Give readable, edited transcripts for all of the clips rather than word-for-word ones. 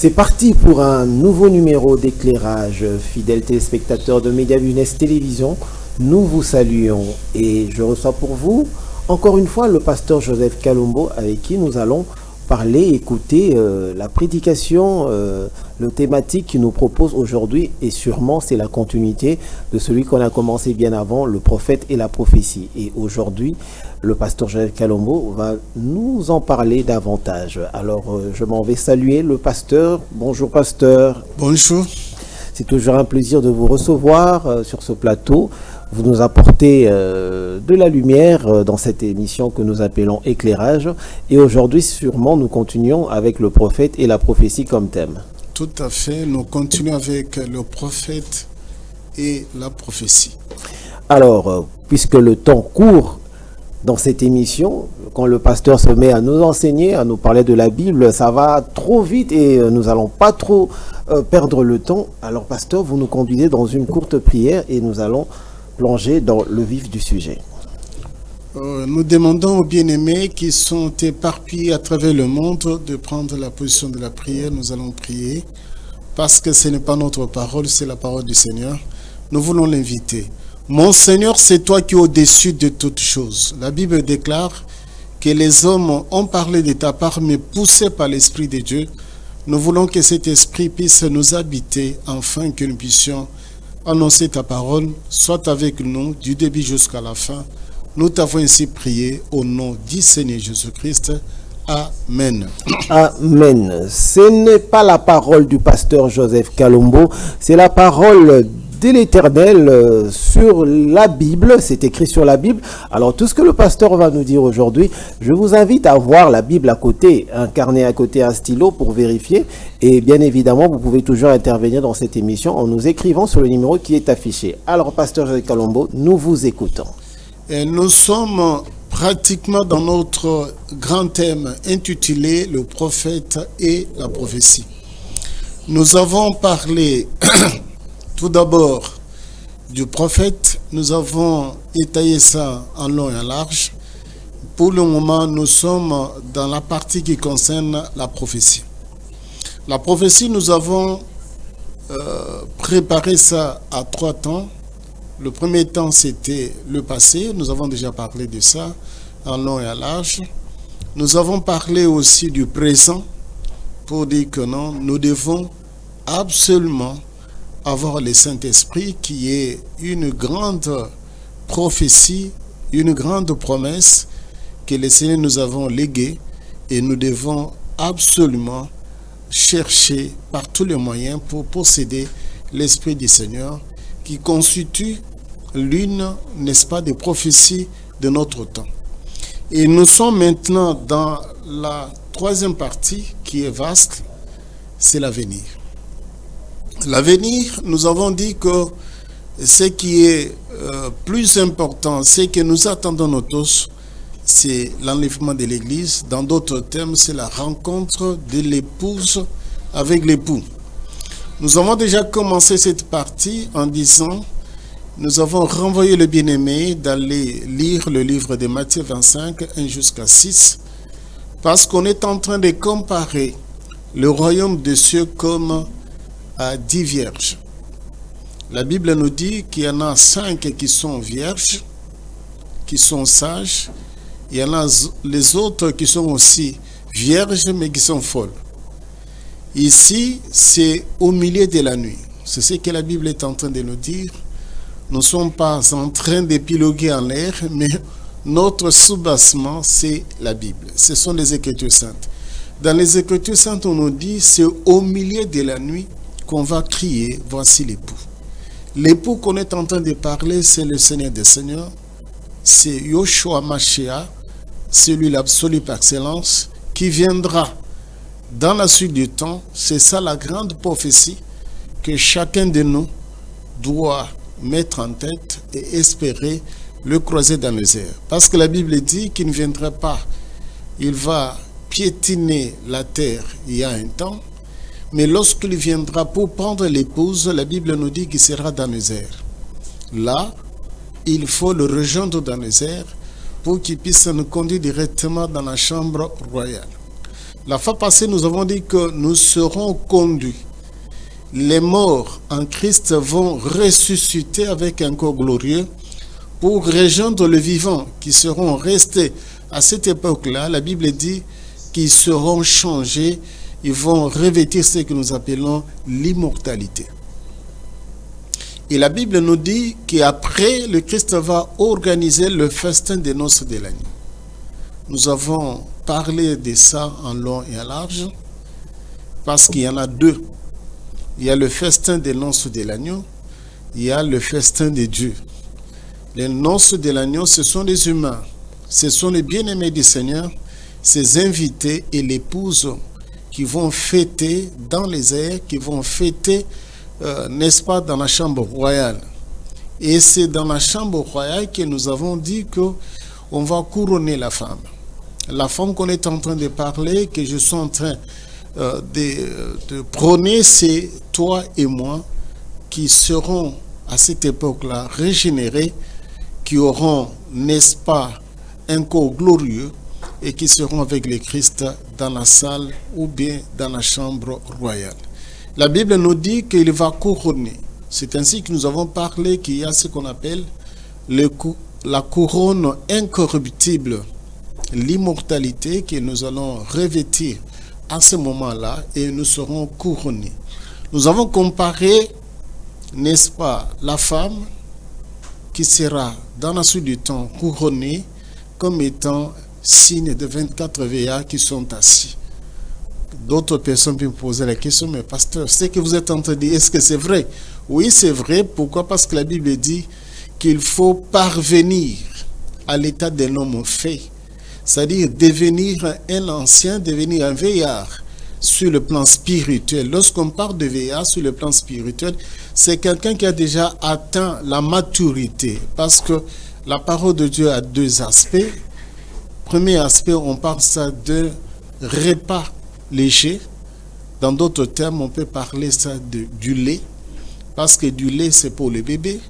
C'est parti pour un nouveau numéro d'éclairage. Fidèles téléspectateurs de Média Business Télévision, nous vous saluons et je reçois pour vous encore une fois le pasteur Joseph Kalombo avec qui nous allons parler, écouter la prédication, le thématique qu'il nous propose aujourd'hui et sûrement c'est la continuité de celui qu'on a commencé bien avant, le prophète et la prophétie. Et aujourd'hui, le pasteur Joseph Kalombo va nous en parler davantage. Alors, je m'en vais saluer le pasteur. Bonjour pasteur. Bonjour. C'est toujours un plaisir de vous recevoir sur ce plateau. Vous nous apportez de la lumière dans cette émission que nous appelons Éclairage. Et aujourd'hui, sûrement, nous continuons avec le prophète et la prophétie comme thème. Tout à fait. Nous continuons avec le prophète et la prophétie. Alors, puisque le temps court dans cette émission, quand le pasteur se met à nous enseigner, à nous parler de la Bible, ça va trop vite et nous n'allons pas trop perdre le temps. Alors, pasteur, vous nous conduisez dans une courte prière et nous allons plonger dans le vif du sujet. Nous demandons aux bien-aimés qui sont éparpillés à travers le monde de prendre la position de la prière. Nous allons prier parce que ce n'est pas notre parole, c'est la parole du Seigneur. Nous voulons l'inviter. Mon Seigneur, c'est toi qui es au-dessus de toutes choses. La Bible déclare que les hommes ont parlé de ta part, mais poussés par l'Esprit de Dieu. Nous voulons que cet Esprit puisse nous habiter, afin que nous puissions annoncer ta parole, soit avec nous du début jusqu'à la fin. Nous t'avons ainsi prié au nom du Seigneur Jésus-Christ. Amen. Amen. Ce n'est pas la parole du pasteur Joseph Kalombo, c'est la parole de l'Éternel sur la Bible. C'est écrit sur la Bible. Alors tout ce que le pasteur va nous dire aujourd'hui, je vous invite à voir la Bible à côté, un carnet à côté, un stylo pour vérifier. Et bien évidemment, vous pouvez toujours intervenir dans cette émission en nous écrivant sur le numéro qui est affiché. Alors pasteur Joseph Kalombo, nous vous écoutons. Et nous sommes pratiquement dans notre grand thème intitulé Le prophète et la prophétie. Nous avons parlé tout d'abord du prophète, nous avons étayé ça en long et en large. Pour le moment, nous sommes dans la partie qui concerne la prophétie. La prophétie, nous avons préparé ça à 3 temps. Le premier temps, c'était le passé. Nous avons déjà parlé de ça en long et en large. Nous avons parlé aussi du présent pour dire que non, nous devons absolument avoir le Saint-Esprit qui est une grande prophétie, une grande promesse que le Seigneur nous avons léguée et nous devons absolument chercher par tous les moyens pour posséder l'Esprit du Seigneur qui constitue l'une, n'est-ce pas, des prophéties de notre temps. Et nous sommes maintenant dans la 3e partie qui est vaste, c'est l'avenir. L'avenir, nous avons dit que ce qui est plus important, ce que nous attendons nous tous, c'est l'enlèvement de l'Église. Dans d'autres termes, c'est la rencontre de l'épouse avec l'époux. Nous avons déjà commencé cette partie en disant, nous avons renvoyé le bien-aimé d'aller lire le livre de Matthieu 25, 1 jusqu'à 6, parce qu'on est en train de comparer le royaume des cieux comme à 10 vierges. La Bible nous dit qu'il y en a 5 qui sont vierges, qui sont sages. Il y en a les autres qui sont aussi vierges, mais qui sont folles. Ici, c'est au milieu de la nuit. C'est ce que la Bible est en train de nous dire. Nous ne sommes pas en train d'épiloguer en l'air, mais notre soubassement, c'est la Bible. Ce sont les Écritures saintes. Dans les Écritures saintes, on nous dit, c'est au milieu de la nuit qu'on va crier, voici l'époux. L'époux qu'on est en train de parler, c'est le Seigneur des Seigneurs, c'est Yoshua Mashiach, celui l'absolu par excellence, qui viendra dans la suite du temps. C'est ça la grande prophétie que chacun de nous doit mettre en tête et espérer le croiser dans les airs. Parce que la Bible dit qu'il ne viendra pas, il va piétiner la terre il y a un temps, mais lorsqu'il viendra pour prendre l'épouse, la Bible nous dit qu'il sera dans les airs. Là, il faut le rejoindre dans les airs pour qu'il puisse nous conduire directement dans la chambre royale. La fois passée, nous avons dit que nous serons conduits. Les morts en Christ vont ressusciter avec un corps glorieux pour rejoindre le vivant qui seront restés à cette époque-là. La Bible dit qu'ils seront changés, ils vont revêtir ce que nous appelons l'immortalité. Et la Bible nous dit qu'après, le Christ va organiser le festin des noces de l'agneau. Nous avons parlé de ça en long et en large, parce qu'il y en a deux. Il y a le festin des noces de l'agneau, il y a le festin de Dieu. Les noces de l'agneau, ce sont les humains, ce sont les bien-aimés du Seigneur, ses invités et l'épouse qui vont fêter dans les airs, qui vont fêter, n'est-ce pas, dans la chambre royale. Et c'est dans la chambre royale que nous avons dit qu'on va couronner la femme. La femme qu'on est en train de parler, que je suis en train de prôner, c'est toi et moi qui serons à cette époque-là régénérés, qui auront, n'est-ce pas, un corps glorieux et qui seront avec le Christ dans la salle ou bien dans la chambre royale. La Bible nous dit qu'il va couronner. C'est ainsi que nous avons parlé qu'il y a ce qu'on appelle la couronne incorruptible, l'immortalité que nous allons revêtir à ce moment-là et nous serons couronnés. Nous avons comparé, n'est-ce pas, la femme qui sera dans la suite du temps couronnée comme étant signe de 24 veillards qui sont assis. D'autres personnes peuvent me poser la question, mais pasteur, ce que vous êtes en train de dire, est-ce que c'est vrai? Oui, c'est vrai. Pourquoi? Parce que la Bible dit qu'il faut parvenir à l'état d'un homme fait. C'est-à-dire devenir un ancien, devenir un veillard sur le plan spirituel. Lorsqu'on parle de veillard sur le plan spirituel, c'est quelqu'un qui a déjà atteint la maturité. Parce que la parole de Dieu a deux aspects. Premier aspect, on parle ça de repas léger. Dans d'autres termes, on peut parler ça du lait. Parce que du lait, c'est pour les bébés.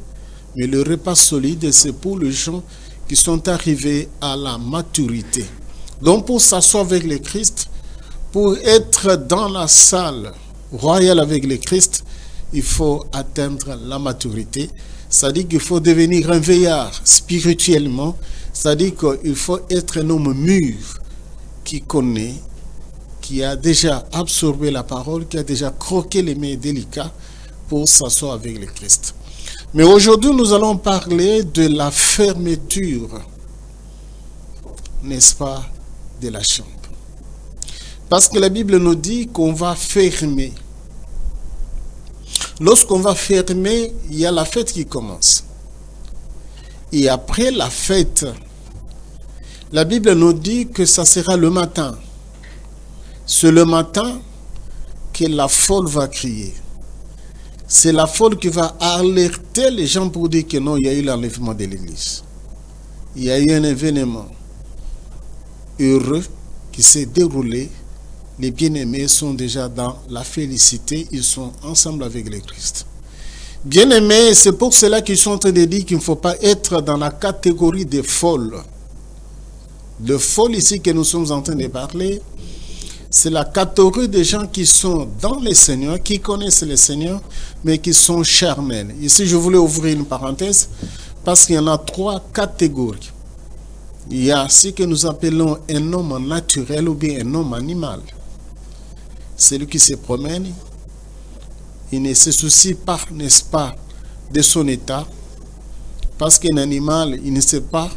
Mais le repas solide, c'est pour les gens qui sont arrivés à la maturité. Donc pour s'asseoir avec le Christ, pour être dans la salle royale avec le Christ, il faut atteindre la maturité. C'est-à-dire qu'il faut devenir un veillard spirituellement. C'est-à-dire qu'il faut être un homme mûr qui connaît, qui a déjà absorbé la parole, qui a déjà croqué les mets délicats pour s'asseoir avec le Christ. Mais aujourd'hui, nous allons parler de la fermeture, n'est-ce pas, de la chambre. Parce que la Bible nous dit qu'on va fermer. Lorsqu'on va fermer, il y a la fête qui commence. Et après la fête, la Bible nous dit que ça sera le matin. C'est le matin que la folle va crier. C'est la folle qui va alerter les gens pour dire que non, il y a eu l'enlèvement de l'église. Il y a eu un événement heureux qui s'est déroulé. Les bien-aimés sont déjà dans la félicité. Ils sont ensemble avec le Christ. Bien-aimés, c'est pour cela qu'ils sont en train de dire qu'il ne faut pas être dans la catégorie des folles. Le folle ici que nous sommes en train de parler, c'est la catégorie des gens qui sont dans le Seigneur, qui connaissent le Seigneur, mais qui sont charnels. Ici, je voulais ouvrir une parenthèse, parce qu'il y en a trois catégories. Il y a ce que nous appelons un homme naturel ou bien un homme animal. Celui qui se promène, il ne se soucie pas, n'est-ce pas, de son état, parce qu'un animal, il ne sait pas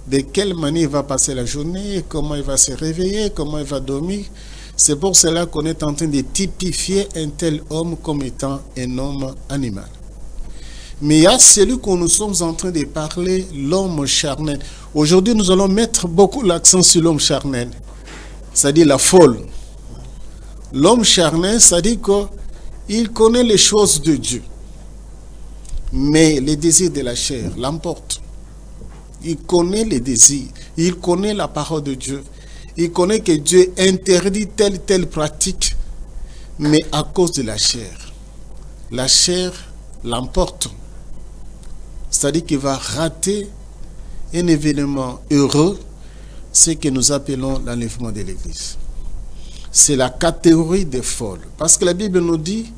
de quelle manière il va passer la journée, comment il va se réveiller, comment il va dormir. C'est pour cela qu'on est en train de typifier un tel homme comme étant un homme animal. Mais il y a celui que nous sommes en train de parler, l'homme charnel. Aujourd'hui, nous allons mettre beaucoup l'accent sur l'homme charnel, c'est-à-dire la folle. L'homme charnel, c'est-à-dire qu'il connaît les choses de Dieu, mais les désirs de la chair l'emportent. Il connaît les désirs, il connaît la parole de Dieu, il connaît que Dieu interdit telle pratique, mais à cause de la chair l'emporte. C'est-à-dire qu'il va rater un événement heureux ce que nous appelons l'enlèvement de l'Église. C'est la catégorie des folles. Parce que la Bible nous dit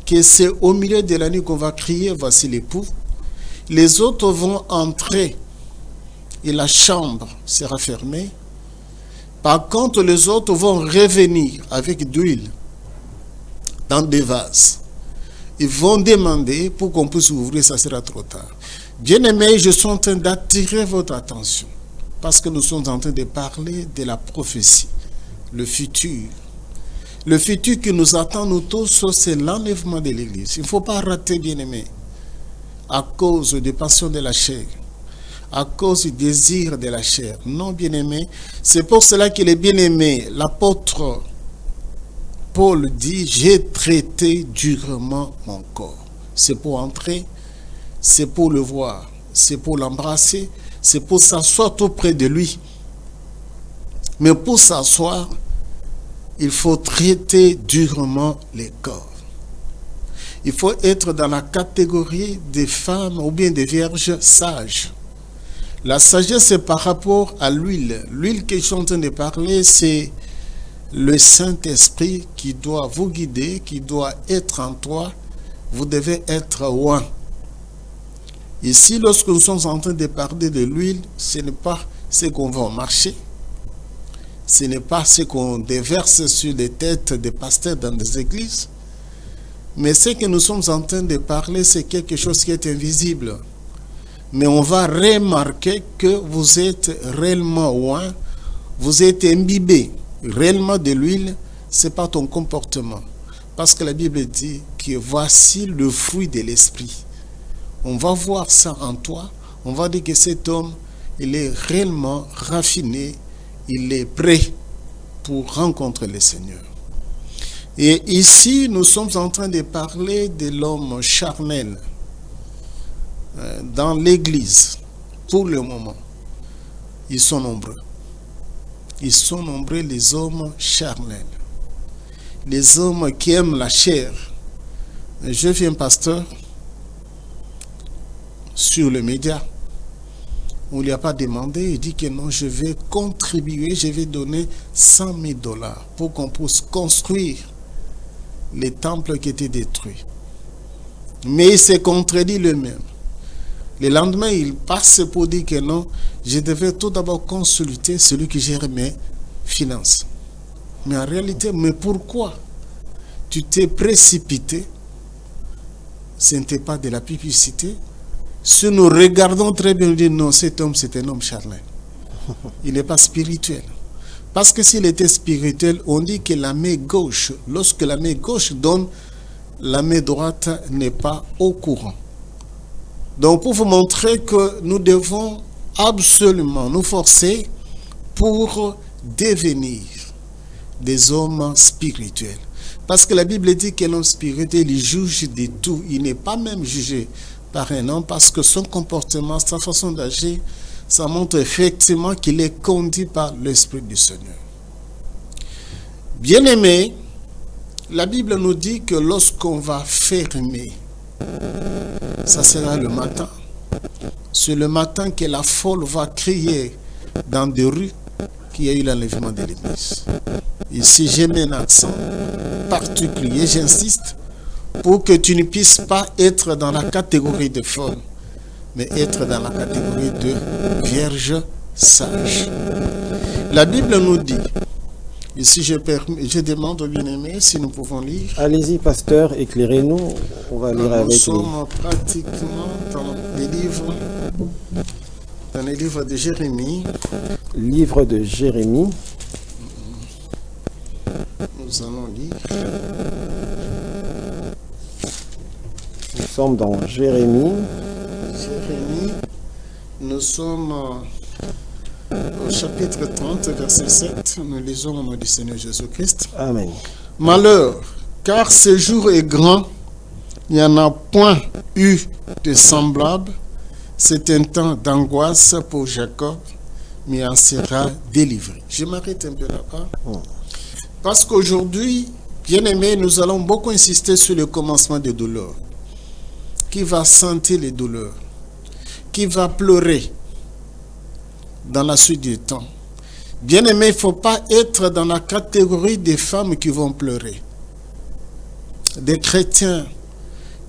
que c'est au milieu de la nuit qu'on va crier, voici l'époux. Les autres vont entrer et la chambre sera fermée. Par contre, les autres vont revenir avec d'huile dans des vases. Ils vont demander pour qu'on puisse ouvrir, ça sera trop tard. Bien-aimés, je suis en train d'attirer votre attention parce que nous sommes en train de parler de la prophétie, le futur. Le futur qui nous attend, nous tous, c'est l'enlèvement de l'Église. Il ne faut pas rater, bien-aimés, à cause des passions de la chair, à cause du désir de la chair. Non, bien-aimés, c'est pour cela qu'il est bien-aimé. L'apôtre Paul dit, j'ai traité durement mon corps. C'est pour entrer, c'est pour le voir, c'est pour l'embrasser, c'est pour s'asseoir tout près de lui. Mais pour s'asseoir, il faut traiter durement les corps. Il faut être dans la catégorie des femmes ou bien des vierges sages. La sagesse, c'est par rapport à l'huile. L'huile que je suis en train de parler, c'est le Saint-Esprit qui doit vous guider, qui doit être en toi. Vous devez être oint. Ici, lorsque nous sommes en train de parler de l'huile, ce n'est pas ce qu'on va marcher. Ce n'est pas ce qu'on déverse sur les têtes des pasteurs dans des églises. Mais ce que nous sommes en train de parler, c'est quelque chose qui est invisible. Mais on va remarquer que vous êtes réellement oint, vous êtes imbibé réellement de l'huile, ce n'est pas ton comportement. Parce que la Bible dit que voici le fruit de l'esprit. On va voir ça en toi, on va dire que cet homme, il est réellement raffiné, il est prêt pour rencontrer le Seigneur. Et ici, nous sommes en train de parler de l'homme charnel dans l'Église. Pour le moment, ils sont nombreux. Ils sont nombreux, les hommes charnels. Les hommes qui aiment la chair. Je viens pasteur sur le média. On ne lui a pas demandé, il dit que non, je vais contribuer, je vais donner $100 000 pour qu'on puisse construire les temples qui étaient détruits. Mais il s'est contredit lui-même. Le lendemain, il passe pour dire que non, je devais tout d'abord consulter celui qui gère mes finances. Mais en réalité, mais pourquoi tu t'es précipité? Ce n'était pas de la publicité. Si nous regardons très bien, nous disons non, cet homme, c'est un homme charnel. Il n'est pas spirituel. Parce que s'il était spirituel, on dit que la main gauche, lorsque la main gauche donne, la main droite n'est pas au courant. Donc, pour vous montrer que nous devons absolument nous forcer pour devenir des hommes spirituels. Parce que la Bible dit que l'homme spirituel, il juge de tout. Il n'est pas même jugé par un homme parce que son comportement, sa façon d'agir, ça montre effectivement qu'il est conduit par l'Esprit du Seigneur. Bien-aimés, la Bible nous dit que lorsqu'on va fermer, ça sera le matin. C'est le matin que la foule va crier dans des rues qu'il y a eu l'enlèvement de l'Église. Ici, j'ai mis un accent particulier, j'insiste, pour que tu ne puisses pas être dans la catégorie de folles, mais être dans la catégorie de vierges sages. La Bible nous dit, ici je demande aux bien-aimés si nous pouvons lire. Allez-y, pasteur, éclairez-nous. On va lire avec nous. Nous sommes pratiquement dans les livres de Jérémie. Livre de Jérémie. Nous allons lire. Nous sommes dans Jérémie. Nous sommes au chapitre 30, verset 7. Nous lisons au nom du Seigneur Jésus-Christ. Amen. Malheur, car ce jour est grand, il n'y en a point eu de semblable. C'est un temps d'angoisse pour Jacob, mais il en sera délivré. Je m'arrête un peu là-bas. Parce qu'aujourd'hui, bien aimé, nous allons beaucoup insister sur le commencement des douleurs. Qui va sentir les douleurs? Qui va pleurer dans la suite du temps? Bien-aimé, il ne faut pas être dans la catégorie des femmes qui vont pleurer. Des chrétiens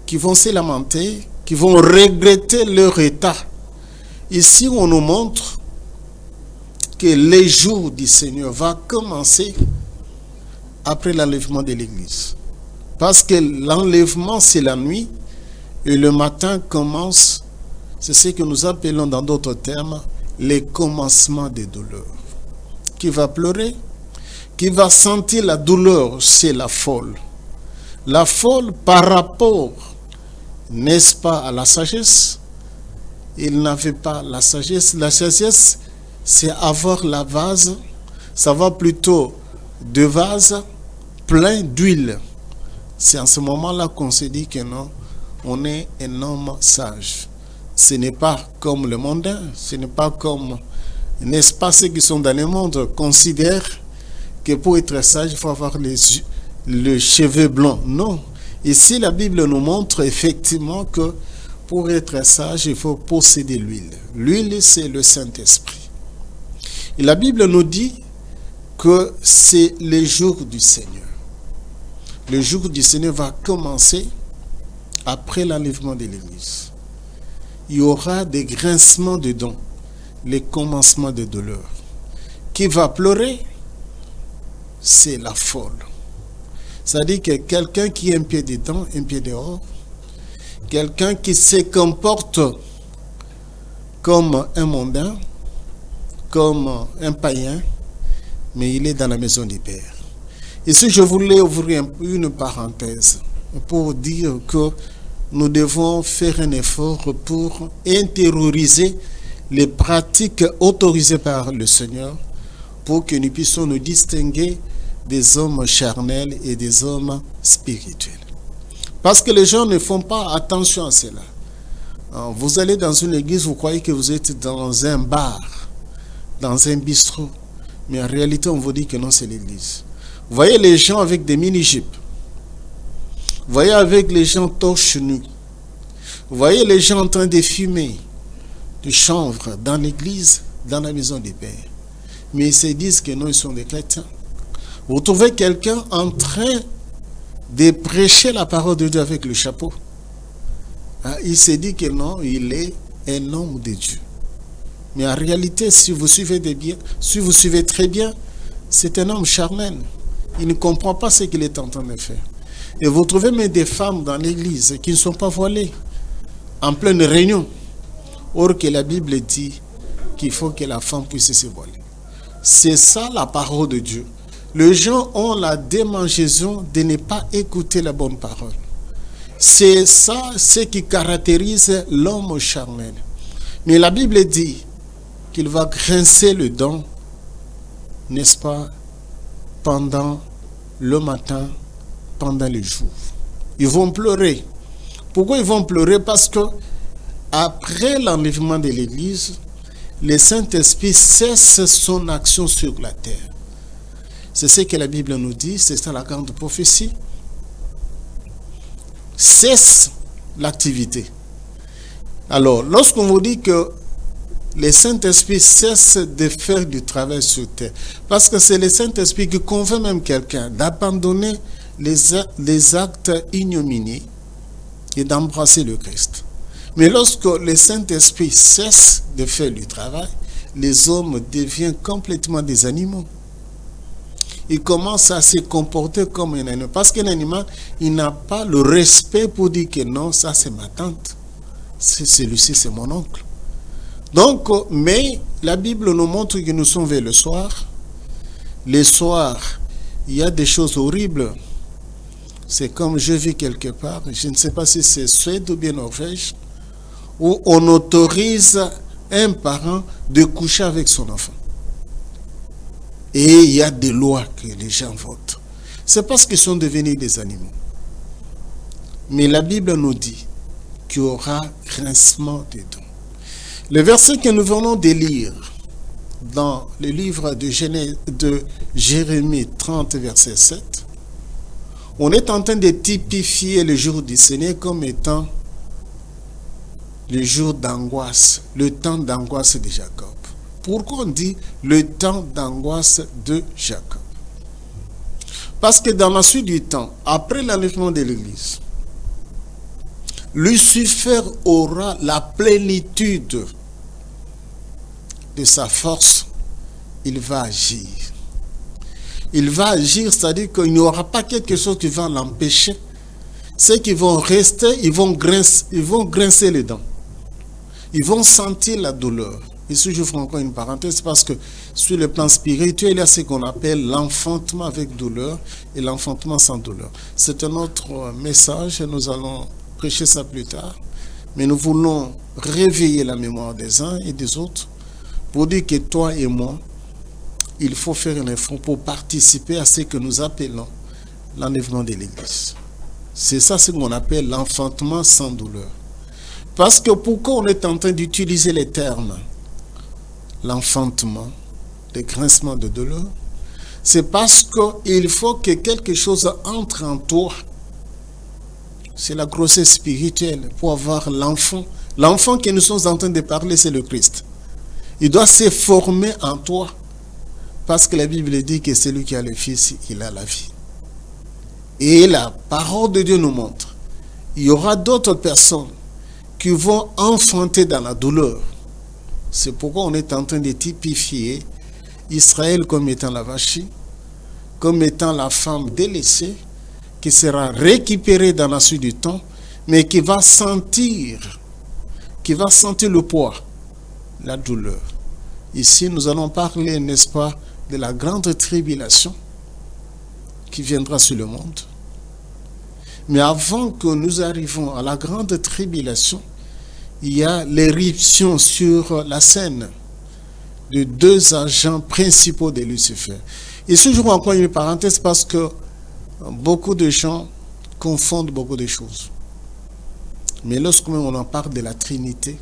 qui vont se lamenter, qui vont regretter leur état. Ici, on nous montre que les jours du Seigneur vont commencer après l'enlèvement de l'Église. Parce que l'enlèvement, c'est la nuit, et le matin commence, c'est ce que nous appelons dans d'autres termes, les commencements des douleurs. Qui va pleurer, qui va sentir la douleur, c'est la folle. La folle par rapport, n'est-ce pas, à la sagesse. Il n'avait pas la sagesse. La sagesse, c'est avoir la vase, ça va plutôt de vase plein d'huile. C'est en ce moment-là qu'on se dit que non, on est un homme sage. Ce n'est pas comme le mondain, ce n'est pas comme, n'est-ce pas, ceux qui sont dans le monde considèrent que pour être sage, il faut avoir le cheveu blanc. Non. Ici, la Bible nous montre effectivement que pour être sage, il faut posséder l'huile. L'huile, c'est le Saint-Esprit. Et la Bible nous dit que c'est le jour du Seigneur. Le jour du Seigneur va commencer après l'enlèvement de l'Église. Il y aura des grincements de dents, les commencements de douleur. Qui va pleurer? C'est la folle. C'est-à-dire que quelqu'un qui a un pied dedans, un pied dehors, quelqu'un qui se comporte comme un mondain, comme un païen, mais il est dans la maison du Père. Ici, je voulais ouvrir une parenthèse pour dire que nous devons faire un effort pour intérioriser les pratiques autorisées par le Seigneur pour que nous puissions nous distinguer des hommes charnels et des hommes spirituels. Parce que les gens ne font pas attention à cela. Vous allez dans une église, vous croyez que vous êtes dans un bar, dans un bistrot, mais en réalité, on vous dit que non, c'est l'église. Vous voyez les gens avec des mini-jupes. Vous voyez avec les gens torse nus. Vous voyez les gens en train de fumer du chanvre dans l'église, dans la maison des pères. Mais ils se disent que non, ils sont des chrétiens. Vous trouvez quelqu'un en train de prêcher la parole de Dieu avec le chapeau. Il se dit que non, il est un homme de Dieu. Mais en réalité, si vous suivez très bien, c'est un homme charnel. Il ne comprend pas ce qu'il est en train de faire. Et vous trouvez même des femmes dans l'église qui ne sont pas voilées, en pleine réunion. Or que la Bible dit qu'il faut que la femme puisse se voiler. C'est ça la parole de Dieu. Les gens ont la démangeaison de ne pas écouter la bonne parole. C'est ça ce qui caractérise l'homme charnel. Mais la Bible dit qu'il va grincer le dent, n'est-ce pas, pendant le matin, pendant le jour. Ils vont pleurer. Pourquoi ils vont pleurer? Parce que après l'enlèvement de l'Église, le Saint-Esprit cesse son action sur la terre. C'est ce que la Bible nous dit, c'est ça la grande prophétie. Cesse l'activité. Alors, lorsqu'on vous dit que le Saint-Esprit cesse de faire du travail sur terre, parce que c'est le Saint-Esprit qui convainc même quelqu'un d'abandonner les actes ignominieux et d'embrasser le Christ. Mais lorsque le Saint-Esprit cesse de faire du travail, les hommes deviennent complètement des animaux. Ils commencent à se comporter comme un animal. Parce qu'un animal, il n'a pas le respect pour dire que non, ça c'est ma tante. Celui-ci, c'est mon oncle. Donc, mais la Bible nous montre que nous sommes vers le soir. Le soir, il y a des choses horribles. C'est comme je vis quelque part, je ne sais pas si c'est Suède ou bien Norvège, où on autorise un parent de coucher avec son enfant. Et il y a des lois que les gens votent. C'est parce qu'ils sont devenus des animaux. Mais la Bible nous dit qu'il y aura grincement des dents. Le verset que nous venons de lire dans le livre de Jérémie 30, verset 7, on est en train de typifier le jour du Seigneur comme étant le jour d'angoisse, le temps d'angoisse de Jacob. Pourquoi on dit le temps d'angoisse de Jacob? Parce que dans la suite du temps, après l'enlèvement de l'Église, Lucifer aura la plénitude de sa force. Il va agir. Il va agir, c'est-à-dire qu'il n'y aura pas quelque chose qui va l'empêcher. Ceux qui vont rester, ils vont grincer les dents. Ils vont sentir la douleur. Ici, je ferai encore une parenthèse parce que sur le plan spirituel, il y a ce qu'on appelle l'enfantement avec douleur et l'enfantement sans douleur. C'est un autre message, nous allons prêcher ça plus tard. Mais nous voulons réveiller la mémoire des uns et des autres pour dire que toi et moi, il faut faire un effort pour participer à ce que nous appelons l'enlèvement de l'Église. C'est ça ce qu'on appelle l'enfantement sans douleur. Parce que pourquoi on est en train d'utiliser les termes l'enfantement, le grincement de douleur? C'est parce qu'il faut que quelque chose entre en toi. C'est la grossesse spirituelle pour avoir l'enfant. L'enfant que nous sommes en train de parler, c'est le Christ. Il doit se former en toi. Parce que la Bible dit que celui qui a le Fils, il a la vie. Et la parole de Dieu nous montre, il y aura d'autres personnes qui vont enfanter dans la douleur. C'est pourquoi on est en train de typifier Israël comme étant la vache, comme étant la femme délaissée, qui sera récupérée dans la suite du temps, mais qui va sentir le poids, la douleur. Ici, nous allons parler, n'est-ce pas, de la grande tribulation qui viendra sur le monde. Mais avant que nous arrivions à la grande tribulation, il y a l'éruption sur la scène de deux agents principaux de Lucifer. Ici, je vois encore une parenthèse parce que beaucoup de gens confondent beaucoup de choses. Mais lorsqu'on en parle de la Trinité,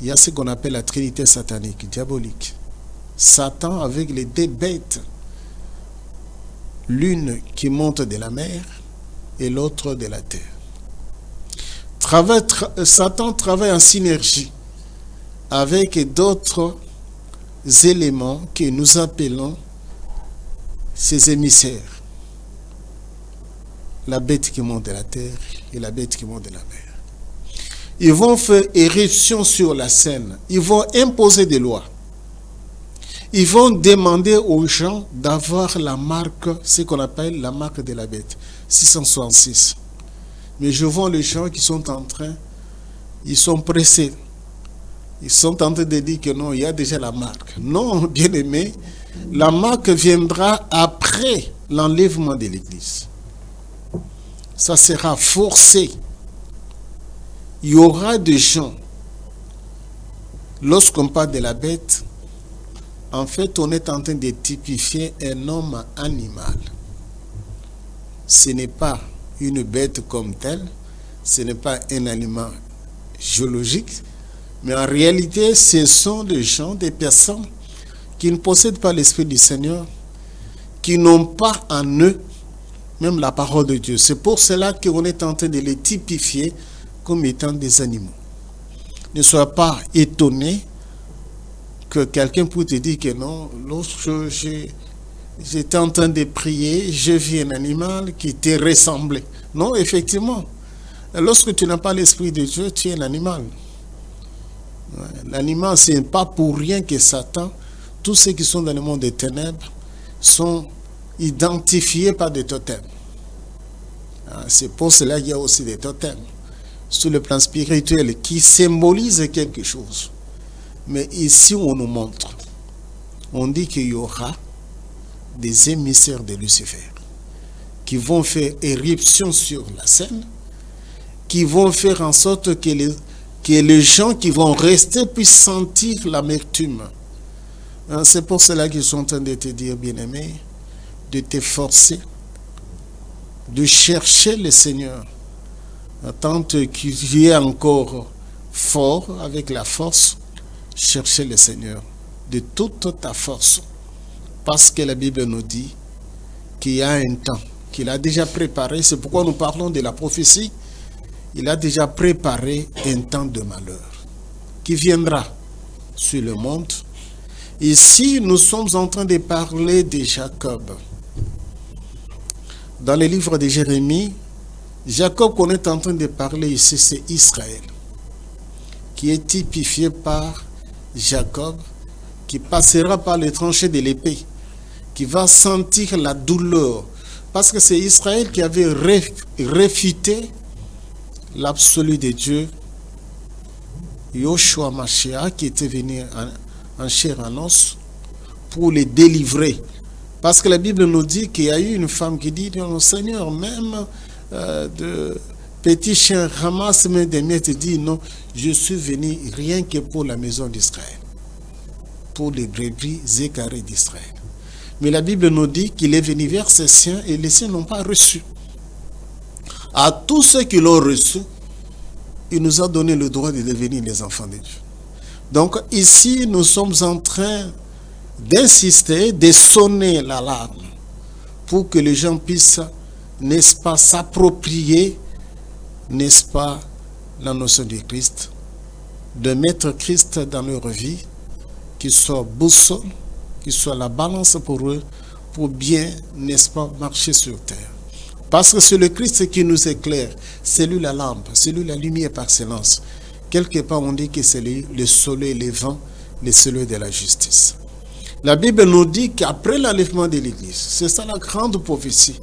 il y a ce qu'on appelle la Trinité satanique, diabolique. Satan avec les deux bêtes, l'une qui monte de la mer et l'autre de la terre. Satan travaille en synergie avec d'autres éléments que nous appelons ses émissaires. La bête qui monte de la terre et la bête qui monte de la mer. Ils vont faire éruption sur la scène. Ils vont imposer des lois. Ils vont demander aux gens d'avoir la marque, ce qu'on appelle la marque de la bête, 666. Mais je vois les gens qui sont en train, ils sont pressés. Ils sont en train de dire que non, il y a déjà la marque. Non, bien aimé, la marque viendra après l'enlèvement de l'Église. Ça sera forcé. Il y aura des gens, lorsqu'on parle de la bête, en fait, on est en train de typifier un homme animal. Ce n'est pas une bête comme telle, ce n'est pas un animal géologique, mais en réalité, ce sont des gens, des personnes qui ne possèdent pas l'Esprit du Seigneur, qui n'ont pas en eux même la parole de Dieu. C'est pour cela qu'on est en train de les typifier comme étant des animaux. Ne sois pas étonné que quelqu'un puisse te dire que non, lorsque j'étais en train de prier, je vis un animal qui te ressemblait. Non, effectivement, lorsque tu n'as pas l'Esprit de Dieu, tu es un animal. L'animal, ce n'est pas pour rien que Satan, tous ceux qui sont dans le monde des ténèbres, sont identifiés par des totems. C'est pour cela qu'il y a aussi des totems sur le plan spirituel qui symbolisent quelque chose. Mais ici, on nous montre, on dit qu'il y aura des émissaires de Lucifer qui vont faire éruption sur la scène, qui vont faire en sorte que les gens qui vont rester puissent sentir l'amertume. C'est pour cela qu'ils sont en train de te dire, bien-aimé, de t'efforcer, de chercher le Seigneur, tant qu'il y est encore fort avec la force. Chercher le Seigneur de toute ta force. Parce que la Bible nous dit qu'il y a un temps qu'il a déjà préparé. C'est pourquoi nous parlons de la prophétie. Il a déjà préparé un temps de malheur qui viendra sur le monde Ici, nous sommes en train de parler de Jacob. Dans le livre de Jérémie, Jacob qu'on est en train de parler ici, c'est Israël, qui est typifié par Jacob, qui passera par les tranchées de l'épée, qui va sentir la douleur, parce que c'est Israël qui avait réfuté l'absolu de Dieu, Yoshua Mashiach, qui était venu en chair en os pour les délivrer. Parce que la Bible nous dit qu'il y a eu une femme qui dit, non, Seigneur, même de petits chiens ramassent même des miettes, et dit, non, je suis venu rien que pour la maison d'Israël, pour les brebis égarées d'Israël. Mais la Bible nous dit qu'il est venu vers ses siens et les siens n'ont pas reçu. À tous ceux qui l'ont reçu, il nous a donné le droit de devenir les enfants de Dieu. Donc ici, nous sommes en train d'insister, de sonner l'alarme pour que les gens puissent, n'est-ce pas, s'approprier, n'est-ce pas, la notion de Christ, de mettre Christ dans leur vie, qu'il soit boussole, qu'il soit la balance pour eux, pour bien, n'est-ce pas, marcher sur terre. Parce que c'est le Christ qui nous éclaire, c'est lui la lampe, c'est lui la lumière par excellence. Quelque part, on dit que c'est lui le soleil levant, le soleil de la justice. La Bible nous dit qu'après l'enlèvement de l'Église, c'est ça la grande prophétie,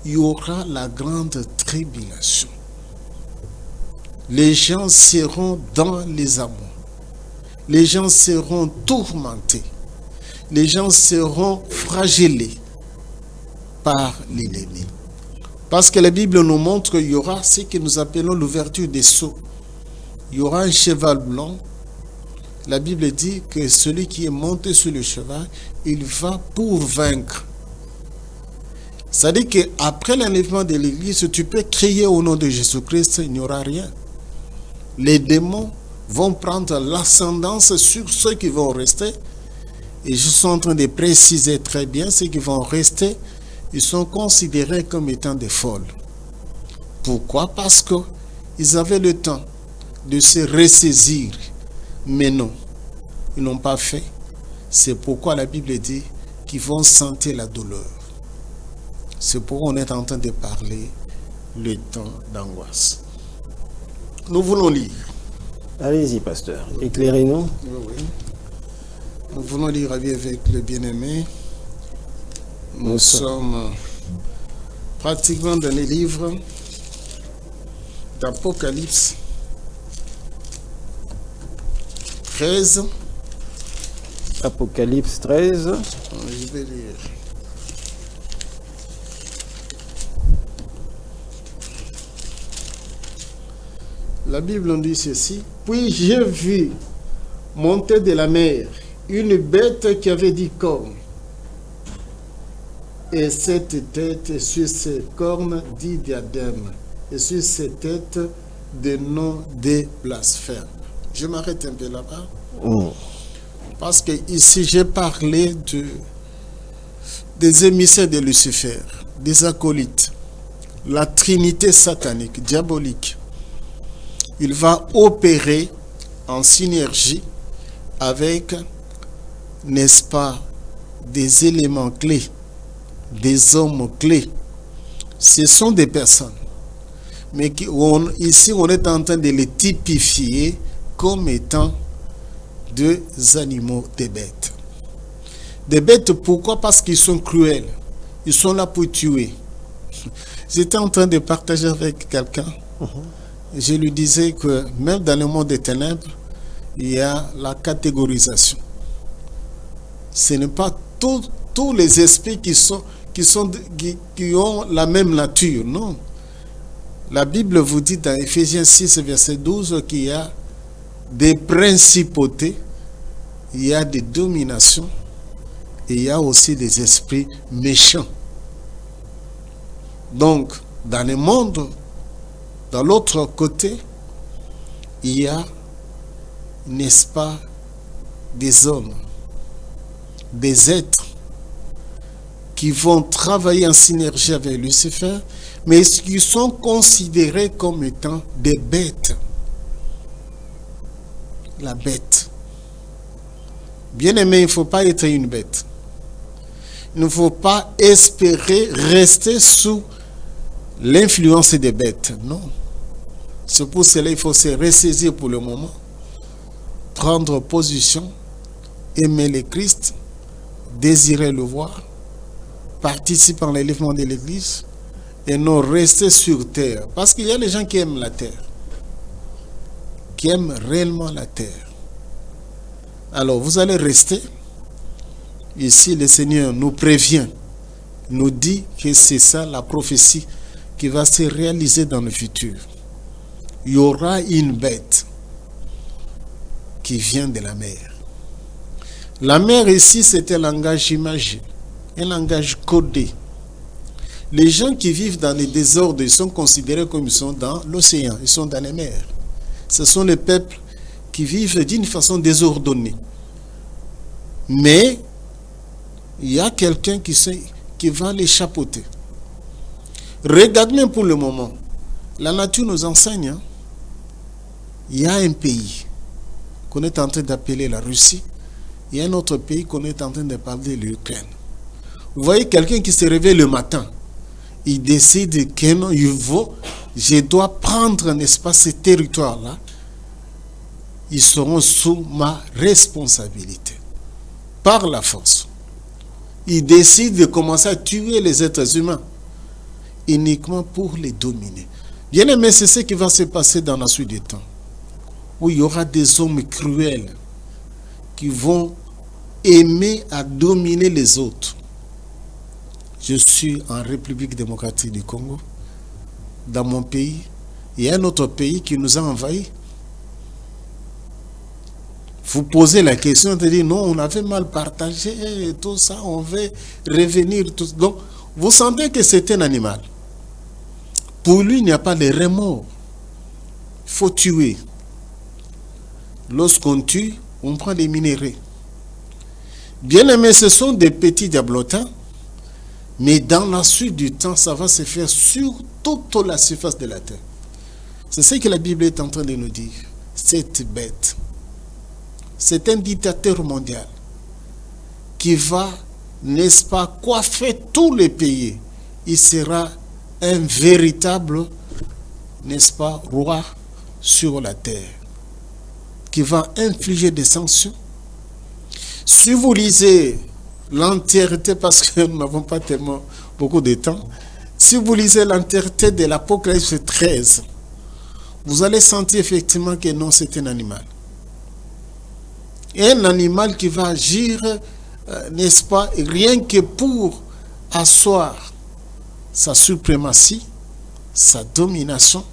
il y aura la grande tribulation. Les gens seront dans les amours. Les gens seront tourmentés. Les gens seront flagellés par l'ennemi. Parce que la Bible nous montre qu'il y aura ce que nous appelons l'ouverture des sceaux. Il y aura un cheval blanc. La Bible dit que celui qui est monté sur le cheval, il va pour vaincre. Ça dit qu'après l'enlèvement de l'Église, tu peux crier au nom de Jésus-Christ, il n'y aura rien. Les démons vont prendre l'ascendance sur ceux qui vont rester. Et je suis en train de préciser très bien, ceux qui vont rester, ils sont considérés comme étant des folles. Pourquoi? Parce qu'ils avaient le temps de se ressaisir. Mais non, ils n'ont pas fait. C'est pourquoi la Bible dit qu'ils vont sentir la douleur. C'est pourquoi on est en train de parler le temps d'angoisse. Nous voulons lire. Allez-y, pasteur. Éclairez-nous. Oui. Nous voulons lire avec le bien-aimé. Nous sommes pratiquement dans les livres d'Apocalypse 13. Apocalypse 13. Je vais lire. La Bible nous dit ceci. Puis j'ai vu monter de la mer une bête qui avait 10 cornes. Et cette tête, sur ses cornes, 10 diadèmes. Et sur ses têtes, des noms des blasphèmes. Je m'arrête un peu là-bas. Parce que ici, j'ai parlé des émissaires de Lucifer, des acolytes, la trinité satanique, diabolique. Il va opérer en synergie avec, n'est-ce pas, des éléments clés, des hommes clés. Ce sont des personnes. Mais ici, on est en train de les typifier comme étant des animaux, des bêtes. Des bêtes, pourquoi? Parce qu'ils sont cruels. Ils sont là pour tuer. J'étais en train de partager avec quelqu'un. Je lui disais que même dans le monde des ténèbres, il y a la catégorisation. Ce n'est pas tous les esprits qui ont la même nature, non. La Bible vous dit dans Ephésiens 6, verset 12, qu'il y a des principautés, il y a des dominations, et il y a aussi des esprits méchants. Donc, dans le monde, dans l'autre côté, il y a, n'est-ce pas, des hommes, des êtres qui vont travailler en synergie avec Lucifer, mais qui sont considérés comme étant des bêtes. La bête. Bien aimé, il ne faut pas être une bête. Il ne faut pas espérer rester sous l'influence des bêtes. Non. C'est pour cela qu'il faut se ressaisir pour le moment, prendre position, aimer le Christ, désirer le voir, participer à l'élèvement de l'Église et non rester sur terre. Parce qu'il y a des gens qui aiment la terre, qui aiment réellement la terre. Alors vous allez rester. Ici, le Seigneur nous prévient, nous dit que c'est ça la prophétie qui va se réaliser dans le futur. Il y aura une bête qui vient de la mer. La mer ici, c'est un langage imagé, un langage codé. Les gens qui vivent dans les désordres, ils sont considérés comme ils sont dans l'océan, ils sont dans les mers. Ce sont les peuples qui vivent d'une façon désordonnée. Mais il y a quelqu'un qui va les chapeauter. Regarde même pour le moment. La nature nous enseigne. Hein? Il y a un pays qu'on est en train d'appeler la Russie. Il y a un autre pays qu'on est en train de parler, l'Ukraine. Vous voyez quelqu'un qui se réveille le matin. Il décide que non, je dois prendre, n'est-ce pas, ces territoires-là. Ils seront sous ma responsabilité. Par la force. Il décide de commencer à tuer les êtres humains. Uniquement pour les dominer. Bien aimé, c'est ce qui va se passer dans la suite du temps. Où il y aura des hommes cruels qui vont aimer à dominer les autres. Je suis en République démocratique du Congo. Dans mon pays, il y a un autre pays qui nous a envahis. Vous posez la question de dire non, on avait mal partagé et tout ça, on veut revenir. Donc, vous sentez que c'est un animal. Pour lui, il n'y a pas de remords. Il faut tuer. Lorsqu'on tue, on prend des minéraux. Bien aimé, ce sont des petits diablotins, mais dans la suite du temps, ça va se faire sur toute la surface de la terre. C'est ce que la Bible est en train de nous dire. Cette bête, c'est un dictateur mondial qui va, n'est-ce pas, coiffer tous les pays. Il sera un véritable, n'est-ce pas, roi sur la terre, qui va infliger des sanctions. Si vous lisez l'entièreté, parce que nous n'avons pas tellement beaucoup de temps, si vous lisez l'entièreté de l'Apocalypse 13, vous allez sentir effectivement que non, c'est un animal. Un animal qui va agir, n'est-ce pas, rien que pour asseoir sa suprématie, sa domination,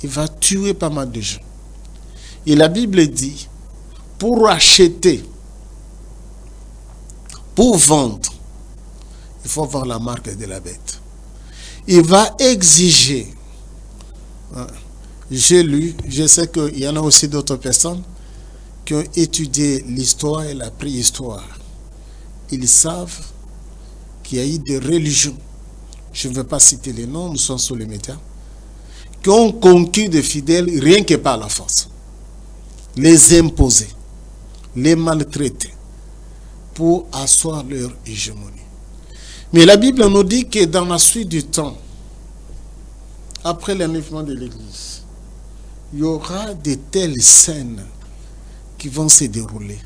il va tuer pas mal de gens. Et la Bible dit, pour acheter, pour vendre, il faut avoir la marque de la bête. Il va exiger. J'ai lu, je sais qu'il y en a aussi d'autres personnes qui ont étudié l'histoire et la préhistoire. Ils savent qu'il y a eu des religions, je ne veux pas citer les noms, nous sommes sur les médias, qui ont conquis des fidèles rien que par la force. Les imposer, les maltraiter, pour asseoir leur hégémonie. Mais la Bible nous dit que dans la suite du temps, après l'enlèvement de l'Église, il y aura de telles scènes qui vont se dérouler.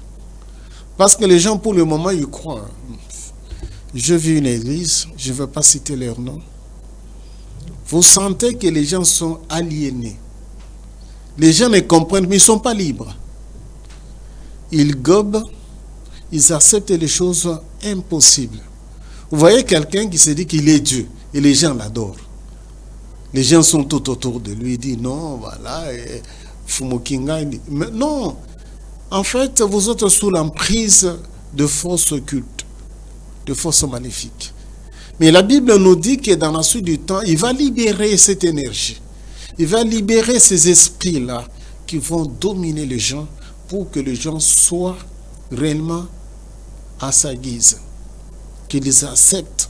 Parce que les gens, pour le moment, ils croient. Je vis une église, je ne veux pas citer leur nom. Vous sentez que les gens sont aliénés. Les gens ne comprennent, mais ils ne sont pas libres. Ils gobent, ils acceptent les choses impossibles. Vous voyez quelqu'un qui se dit qu'il est Dieu, et les gens l'adorent. Les gens sont tout autour de lui, ils disent non, voilà, Fumokinga. Mais non, en fait, vous êtes sous l'emprise de forces occultes, de forces maléfiques. Mais la Bible nous dit que dans la suite du temps, il va libérer cette énergie. Il va libérer ces esprits-là qui vont dominer les gens pour que les gens soient réellement à sa guise. Qu'ils les acceptent.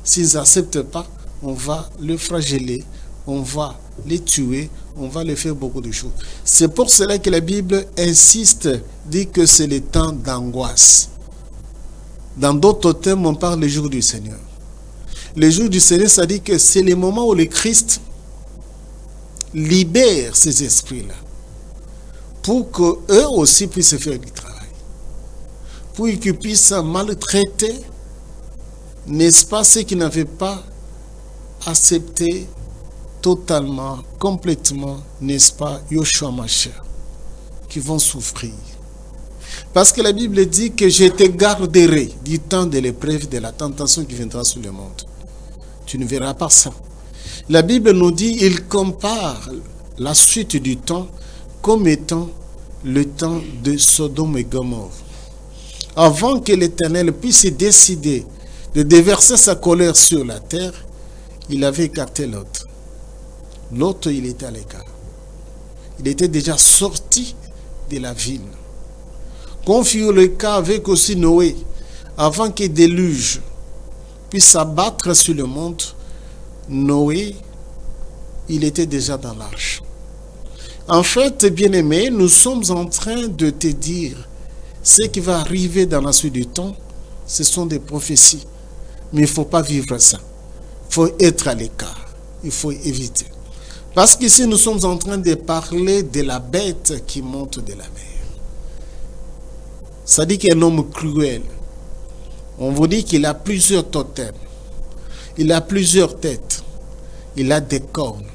S'ils n'acceptent pas, on va les flageller, on va les tuer, on va le faire beaucoup de choses. C'est pour cela que la Bible insiste, dit que c'est le temps d'angoisse. Dans d'autres termes, on parle du jour du Seigneur. Le jour du Seigneur, ça dit que c'est le moment où le Christ libère ces esprits-là pour qu'eux aussi puissent faire du travail. Pour qu'ils puissent maltraiter, n'est-ce pas, ceux qui n'avaient pas accepté totalement, complètement, n'est-ce pas, Yoshua Mashiach, qui vont souffrir. Parce que la Bible dit que je te garderai du temps de l'épreuve, de la tentation qui viendra sur le monde. Tu ne verras pas ça. La Bible nous dit, il compare la suite du temps comme étant le temps de Sodome et Gomorrhe. Avant que l'Éternel puisse décider de déverser sa colère sur la terre, il avait écarté l'autre. L'autre, il était à l'écart. Il était déjà sorti de la ville. Comme fut le cas avec aussi Noé, avant que le déluge puisse s'abattre sur le monde, Noé, il était déjà dans l'arche. En fait, bien-aimé, nous sommes en train de te dire ce qui va arriver dans la suite du temps, ce sont des prophéties. Mais il ne faut pas vivre ça. Il faut être à l'écart. Il faut éviter. Parce qu'ici, nous sommes en train de parler de la bête qui monte de la mer. Ça dit qu'un homme cruel. On vous dit qu'il a plusieurs totems. Il a plusieurs têtes. Il a des cornes.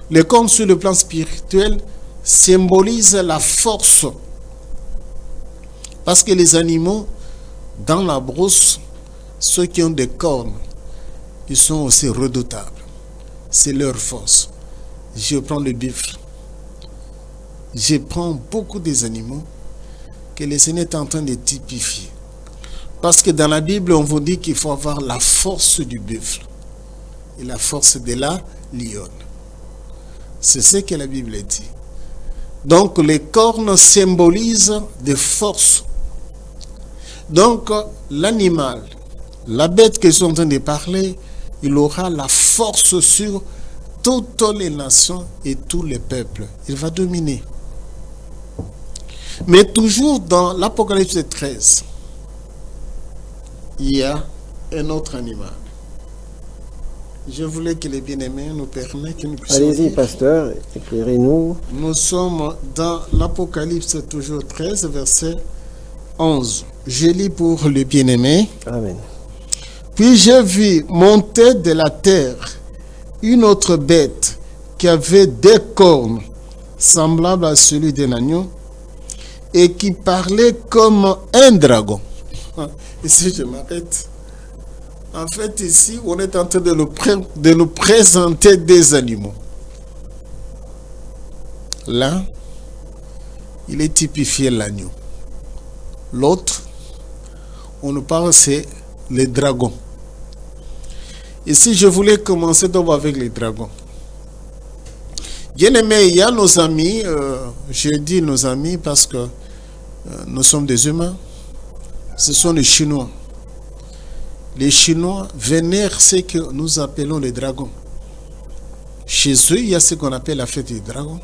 Les cornes sur le plan spirituel symbolisent la force. Parce que les animaux, dans la brousse, ceux qui ont des cornes, ils sont aussi redoutables. C'est leur force. Je prends le buffle. Je prends beaucoup des animaux que le Seigneur est en train de typifier. Parce que dans la Bible, on vous dit qu'il faut avoir la force du buffle et la force de la lionne. C'est ce que la Bible dit. Donc, les cornes symbolisent des forces. Donc, l'animal, la bête que je suis en train de parler, il aura la force sur toutes les nations et tous les peuples. Il va dominer. Mais toujours dans l'Apocalypse 13, il y a un autre animal. Je voulais que les bien-aimés nous permettent que nous puissions... Allez-y, pasteur, éclairez-nous. Nous sommes dans l'Apocalypse toujours 13, verset 11. Je lis pour les bien-aimés. Amen. Puis j'ai vu monter de la terre une autre bête qui avait des cornes semblables à celui d'un agneau et qui parlait comme un dragon. Ici, je m'arrête. En fait, ici, on est en train de nous présenter des animaux. Là, il est typifié l'agneau. L'autre, on nous parle, c'est les dragons. Ici, je voulais commencer d'abord avec les dragons. Bien aimé, il y a nos amis, je dis nos amis parce que nous sommes des humains. Ce sont les Chinois. Les Chinois vénèrent ce que nous appelons les dragons. Chez eux, il y a ce qu'on appelle la fête des dragons.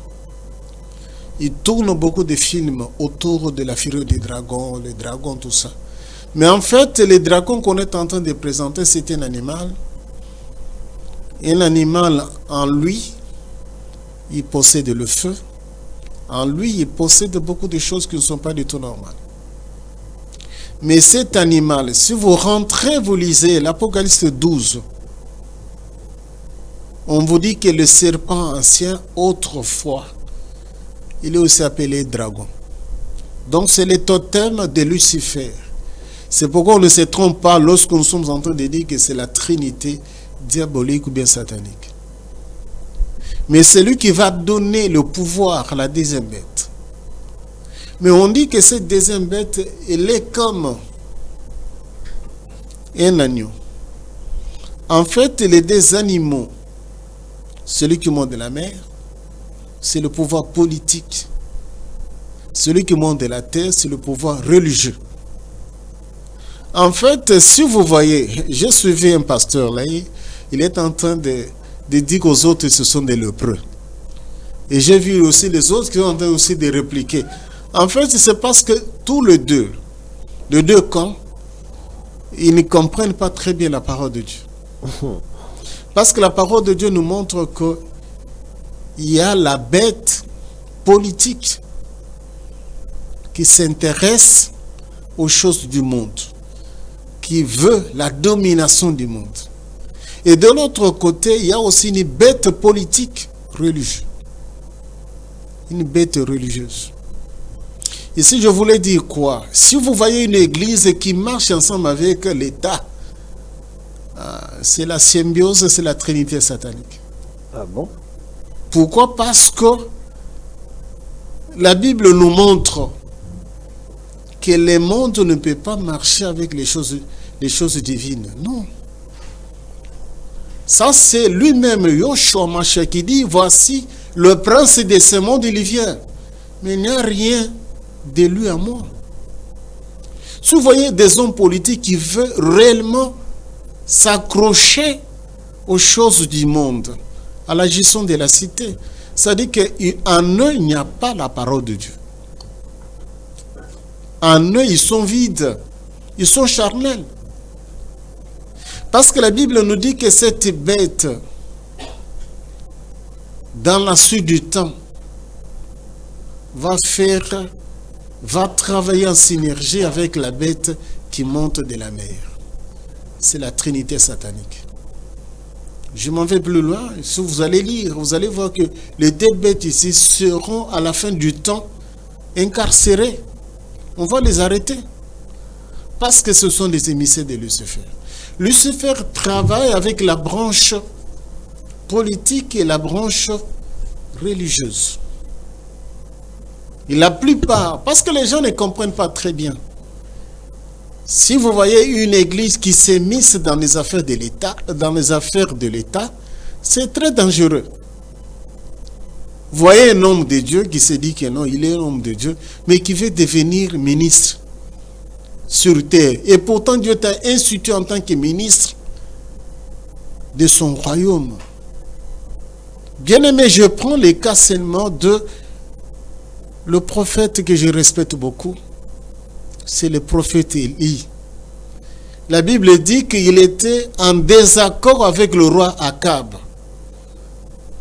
Ils tournent beaucoup de films autour de la fureur des dragons, les dragons, tout ça. Mais en fait, les dragons qu'on est en train de présenter, c'est un animal. Un animal, en lui, il possède le feu. En lui, il possède beaucoup de choses qui ne sont pas du tout normales. Mais cet animal, si vous rentrez, vous lisez l'Apocalypse 12, on vous dit que le serpent ancien, autrefois, il est aussi appelé dragon. Donc c'est le totem de Lucifer. C'est pourquoi on ne se trompe pas lorsque nous sommes en train de dire que c'est la trinité diabolique ou bien satanique. Mais c'est lui qui va donner le pouvoir à la deuxième bête. Mais on dit que cette deuxième bête, elle est comme un agneau. En fait, les deux animaux, celui qui monte de la mer, c'est le pouvoir politique. Celui qui monte de la terre, c'est le pouvoir religieux. En fait, si vous voyez, j'ai suivi un pasteur là, il est en train de dire aux autres que ce sont des lépreux. Et j'ai vu aussi les autres qui sont en train aussi de répliquer. En fait, c'est parce que tous les deux camps, ils ne comprennent pas très bien la parole de Dieu. Parce que la parole de Dieu nous montre qu'il y a la bête politique qui s'intéresse aux choses du monde, qui veut la domination du monde. Et de l'autre côté, il y a aussi une bête politique religieuse. Une bête religieuse. Ici, je voulais dire quoi? Si vous voyez une église qui marche ensemble avec l'État, c'est la symbiose, c'est la trinité satanique. Ah bon? Pourquoi? Parce que la Bible nous montre que le monde ne peut pas marcher avec les choses divines. Non. Ça, c'est lui-même, Yoshua Mashiach, qui dit, voici le prince de ce monde, il vient. Mais il n'y a rien de lui à moi. Si vous voyez des hommes politiques qui veulent réellement s'accrocher aux choses du monde, à la gestion de la cité, ça dit qu'en eux, il n'y a pas la parole de Dieu. En eux, ils sont vides, ils sont charnels. Parce que la Bible nous dit que cette bête, dans la suite du temps, va travailler en synergie avec la bête qui monte de la mer. C'est la trinité satanique. Je m'en vais plus loin. Si vous allez lire, vous allez voir que les deux bêtes ici seront à la fin du temps incarcérées. On va les arrêter. Parce que ce sont des émissaires de Lucifer. Lucifer travaille avec la branche politique et la branche religieuse. Et la plupart, parce que les gens ne comprennent pas très bien. Si vous voyez une église qui s'est mise dans les affaires de l'État, c'est très dangereux. Vous voyez un homme de Dieu qui se dit que non, il est un homme de Dieu, mais qui veut devenir ministre sur terre. Et pourtant, Dieu t'a institué en tant que ministre de son royaume. Bien aimé, je prends le cas seulement de le prophète que je respecte beaucoup. C'est le prophète Élie. La Bible dit qu'il était en désaccord avec le roi Akab.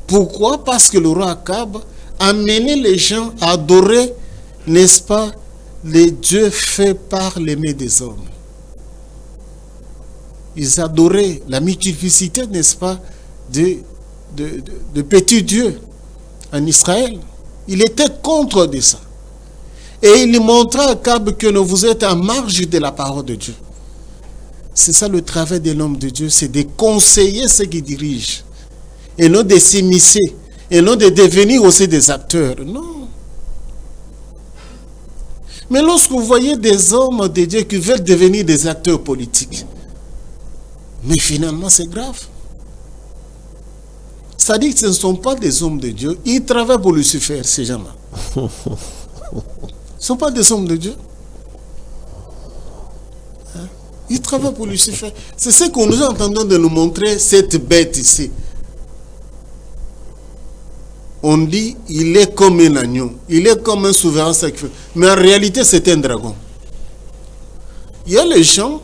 Pourquoi? Parce que le roi Akab amenait les gens à adorer, n'est-ce pas, les dieux faits par les mains des hommes. Ils adoraient la multiplicité, n'est-ce pas, de petits dieux en Israël. Il était contre de ça. Et il montrait à Akab que vous êtes en marge de la parole de Dieu. C'est ça le travail de l'homme de Dieu, c'est de conseiller ceux qui dirigent. Et non de s'immiscer. Et non de devenir aussi des acteurs. Non. Mais lorsque vous voyez des hommes de Dieu qui veulent devenir des acteurs politiques, mais finalement c'est grave. C'est-à-dire que ce ne sont pas des hommes de Dieu. Ils travaillent pour Lucifer, ces gens-là. Ce ne sont pas des hommes de Dieu. Hein? Ils travaillent pour Lucifer. C'est ce que nous entendons de nous montrer, cette bête ici. On dit, il est comme un agneau. Il est comme un souverain sacrifié. Mais en réalité, c'est un dragon. Il y a les gens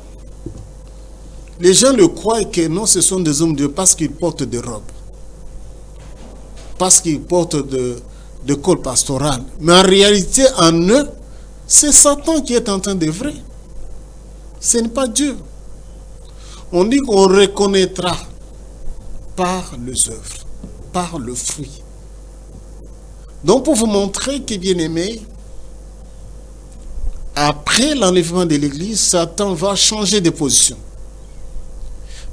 le croient que non, ce sont des hommes de Dieu parce qu'ils portent des robes. Parce qu'ils portent de col pastoral. Mais en réalité, en eux, c'est Satan qui est en train d'œuvrer. Ce n'est pas Dieu. On dit qu'on reconnaîtra par les œuvres, par le fruit. Donc, pour vous montrer que, bien aimé, après l'enlèvement de l'Église, Satan va changer de position.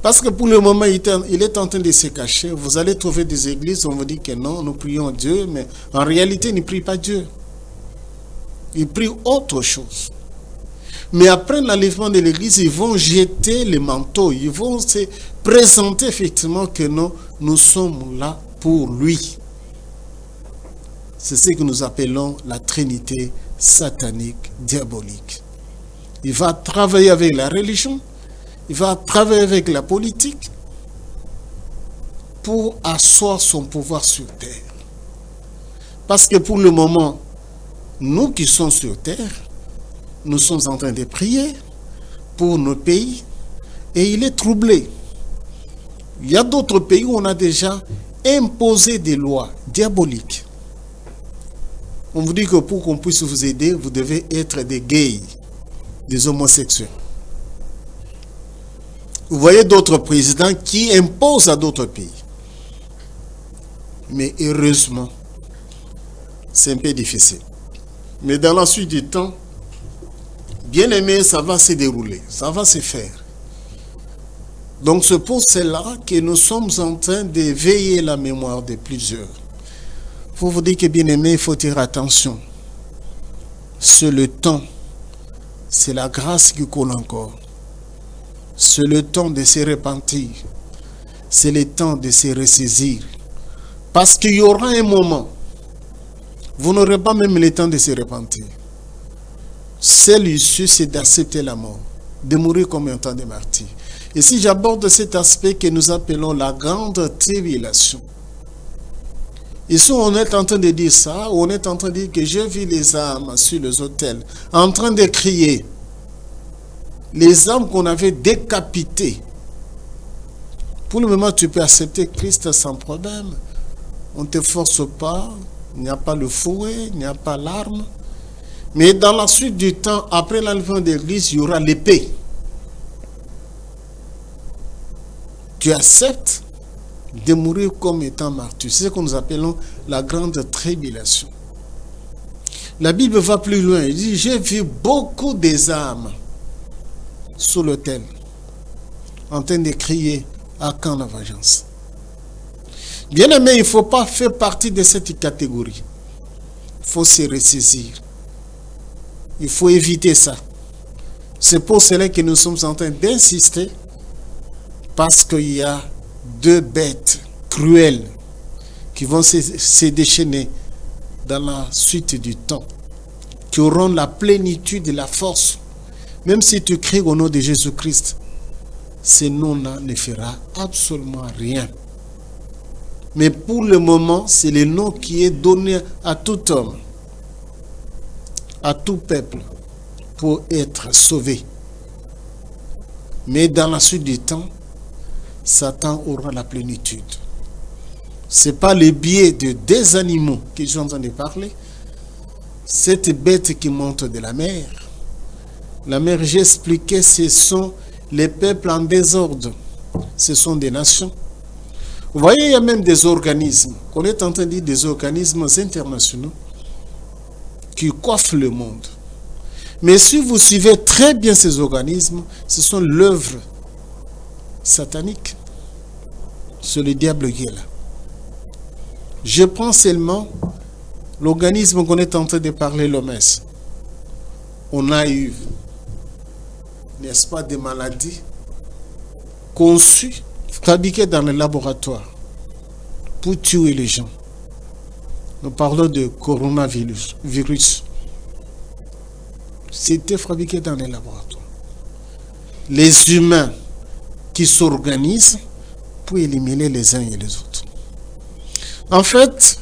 Parce que pour le moment, il est en train de se cacher. Vous allez trouver des églises où on vous dit que non, nous prions Dieu, mais en réalité, ils ne prient pas Dieu. Ils prient autre chose. Mais après l'enlèvement de l'Église, ils vont jeter les manteaux. Ils vont se présenter effectivement que non, nous sommes là pour lui. C'est ce que nous appelons la Trinité satanique, diabolique. Il va travailler avec la religion, il va travailler avec la politique pour asseoir son pouvoir sur terre. Parce que pour le moment, nous qui sommes sur terre, nous sommes en train de prier pour nos pays et il est troublé. Il y a d'autres pays où on a déjà imposé des lois diaboliques. On vous dit que pour qu'on puisse vous aider, vous devez être des gays, des homosexuels. Vous voyez d'autres présidents qui imposent à d'autres pays. Mais heureusement, c'est un peu difficile. Mais dans la suite du temps, bien aimé, ça va se dérouler, ça va se faire. Donc c'est pour cela que nous sommes en train de veiller la mémoire de plusieurs. Pour vous dire que bien aimé, il faut faire attention. C'est le temps, c'est la grâce qui coule encore. C'est le temps de se repentir. C'est le temps de se ressaisir. Parce qu'il y aura un moment, vous n'aurez pas même le temps de se repentir. Seule issue, c'est d'accepter la mort, de mourir comme un temps de martyr. Et si j'aborde cet aspect que nous appelons la grande tribulation, ici on est en train de dire ça, on est en train de dire que j'ai vu les âmes sur les autels, en train de crier, les âmes qu'on avait décapitées. Pour le moment, tu peux accepter Christ sans problème. On ne te force pas, il n'y a pas le fouet, il n'y a pas l'arme. Mais dans la suite du temps, après l'enlèvement de l'Église, il y aura l'épée. Tu acceptes de mourir comme étant martyr. C'est ce que nous appelons la grande tribulation. La Bible va plus loin. Il dit, j'ai vu beaucoup des âmes sous l'autel, en train de crier, à quand la vengeance? Bien aimé, il ne faut pas faire partie de cette catégorie. Il faut se ressaisir. Il faut éviter ça. C'est pour cela que nous sommes en train d'insister, parce qu'il y a deux bêtes cruelles qui vont se déchaîner dans la suite du temps, qui auront la plénitude et la force. Même si tu cries au nom de Jésus-Christ, ce nom-là ne fera absolument rien. Mais pour le moment, c'est le nom qui est donné à tout homme, à tout peuple, pour être sauvé. Mais dans la suite du temps, Satan aura la plénitude. Ce n'est pas le biais de des animaux que j'ai entendu parler. Cette bête qui monte de la mer. La mer, j'ai expliqué, ce sont les peuples en désordre. Ce sont des nations. Vous voyez, il y a même des organismes, qu'on est en train de dire des organismes internationaux qui coiffent le monde. Mais si vous suivez très bien ces organismes, ce sont l'œuvre satanique. C'est le diable qui est là. Je prends seulement l'organisme qu'on est en train de parler, l'OMS. On a eu, n'est-ce pas, des maladies conçues, fabriquées dans les laboratoires pour tuer les gens. Nous parlons de coronavirus. C'était fabriqué dans les laboratoires. Les humains qui s'organisent pour éliminer les uns et les autres. En fait,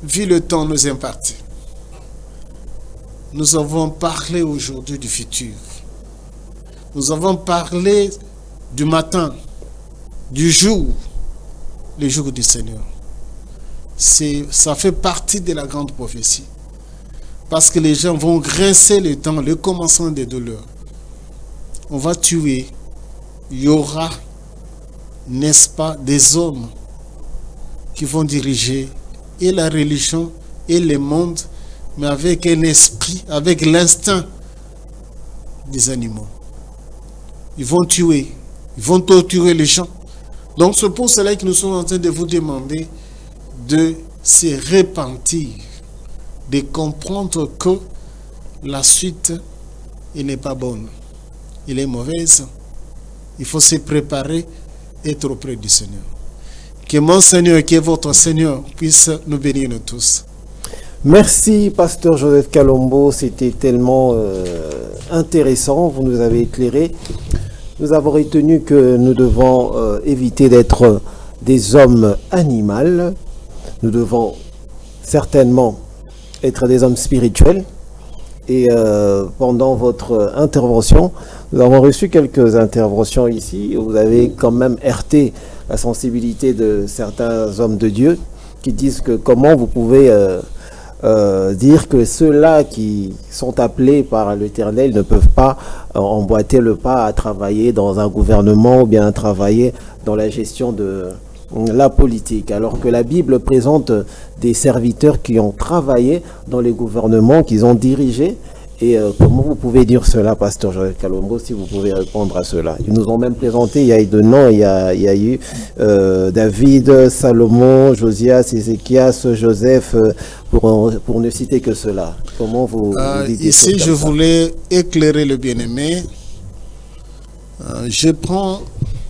vu le temps nous imparti, nous avons parlé aujourd'hui du futur. Nous avons parlé du matin, du jour, le jour du Seigneur. Ça fait partie de la grande prophétie. Parce que les gens vont grincer les dents, le commencement des douleurs. On va tuer. Il y aura, n'est-ce pas, des hommes qui vont diriger et la religion et le monde, mais avec un esprit, avec l'instinct des animaux. Ils vont tuer, ils vont torturer les gens. Donc c'est pour cela que nous sommes en train de vous demander de se repentir, de comprendre que la suite, elle n'est pas bonne, elle est mauvaise. Il faut se préparer, être auprès du Seigneur. Que mon Seigneur, qui est votre Seigneur, puisse nous bénir nous tous. Merci, Pasteur Joseph Kalombo. C'était tellement intéressant. Vous nous avez éclairé. Nous avons retenu que nous devons éviter d'être des hommes animaux. Nous devons certainement être des hommes spirituels. Et pendant votre intervention, nous avons reçu quelques interventions ici. Vous avez quand même heurté la sensibilité de certains hommes de Dieu qui disent que comment vous pouvez dire que ceux-là qui sont appelés par l'Éternel ne peuvent pas emboîter le pas à travailler dans un gouvernement ou bien à travailler dans la gestion de la politique, alors que la Bible présente des serviteurs qui ont travaillé dans les gouvernements, qu'ils ont dirigés. Et comment vous pouvez dire cela, pasteur Joseph Kalombo, si vous pouvez répondre à cela? Ils nous ont même présenté, il y a eu de noms, il y a eu David, Salomon, Josias, Ézéchias, Joseph, pour ne citer que cela. Comment vous dites ici, je voulais éclairer le bien-aimé. Je prends,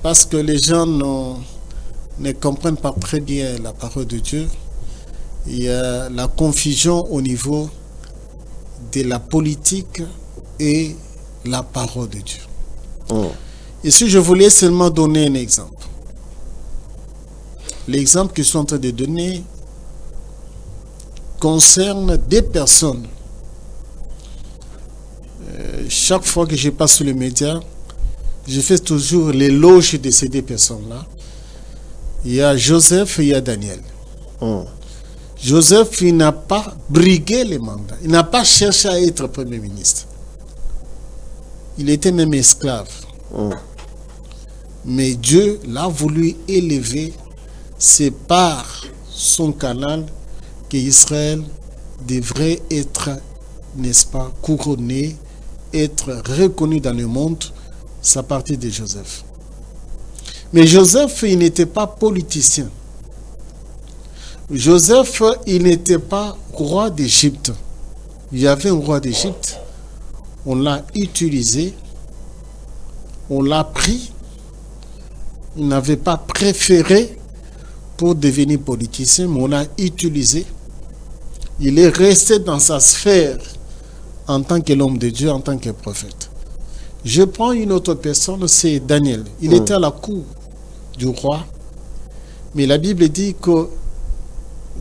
parce que les gens ne comprennent pas très bien la parole de Dieu, il y a la confusion au niveau de la politique et la parole de Dieu. Ici, je voulais seulement donner un exemple. L'exemple que je suis en train de donner concerne des personnes. Chaque fois que je passe sur les médias, je fais toujours l'éloge de ces deux personnes-là. Il y a Joseph et il y a Daniel. Joseph, il n'a pas brigué les mandats. Il n'a pas cherché à être Premier ministre. Il était même esclave. Mais Dieu l'a voulu élever. C'est par son canal qu'Israël devrait être, n'est-ce pas, couronné, être reconnu dans le monde. C'est à partir de Joseph. Mais Joseph, il n'était pas politicien. Joseph, il n'était pas roi d'Égypte. Il y avait un roi d'Égypte. On l'a utilisé. On l'a pris. Il n'avait pas préféré pour devenir politicien, mais on l'a utilisé. Il est resté dans sa sphère en tant que l'homme de Dieu, en tant que prophète. Je prends une autre personne, c'est Daniel. Il était à la cour du roi. Mais la Bible dit que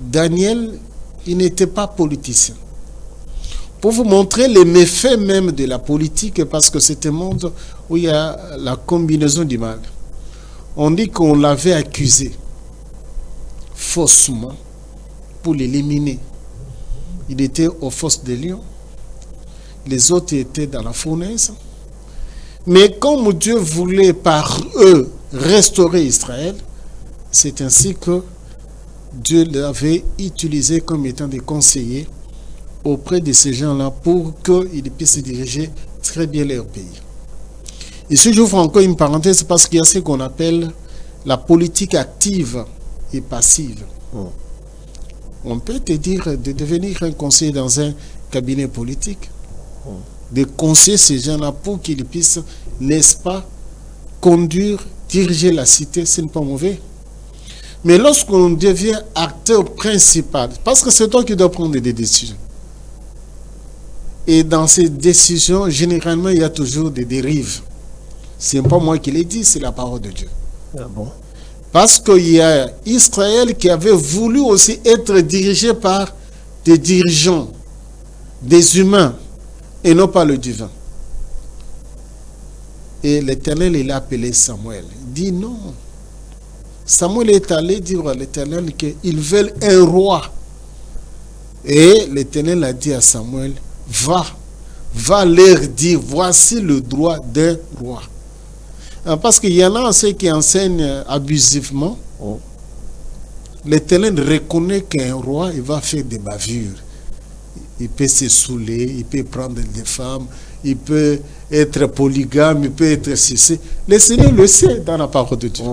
Daniel, il n'était pas politicien. Pour vous montrer les méfaits même de la politique, parce que c'est un monde où il y a la combinaison du mal. On dit qu'on l'avait accusé faussement pour l'éliminer. Il était aux fosses des lions. Les autres étaient dans la fournaise. Mais comme Dieu voulait par eux restaurer Israël, c'est ainsi que Dieu l'avait utilisé comme étant des conseillers auprès de ces gens-là pour qu'ils puissent diriger très bien leur pays. Ici, j'ouvre encore une parenthèse parce qu'il y a ce qu'on appelle la politique active et passive. On peut te dire de devenir un conseiller dans un cabinet politique, de conseiller ces gens-là pour qu'ils puissent, n'est-ce pas, conduire, diriger la cité, ce n'est pas mauvais. Mais lorsqu'on devient acteur principal, parce que c'est toi qui dois prendre des décisions. Et dans ces décisions, généralement, il y a toujours des dérives. Ce n'est pas moi qui l'ai dit, c'est la parole de Dieu. Ah bon? Parce qu'il y a Israël qui avait voulu aussi être dirigé par des dirigeants, des humains, et non pas le divin. Et l'Éternel, il a appelé Samuel. Il dit non. Samuel est allé dire à l'Éternel qu'ils veulent un roi. Et l'Éternel a dit à Samuel, va leur dire, voici le droit d'un roi. Parce qu'il y en a ceux qui enseignent abusivement. L'Éternel reconnaît qu'un roi, il va faire des bavures. Il peut se saouler, il peut prendre des femmes, il peut être polygame, il peut être ceci. Le Seigneur le sait dans la parole de Dieu.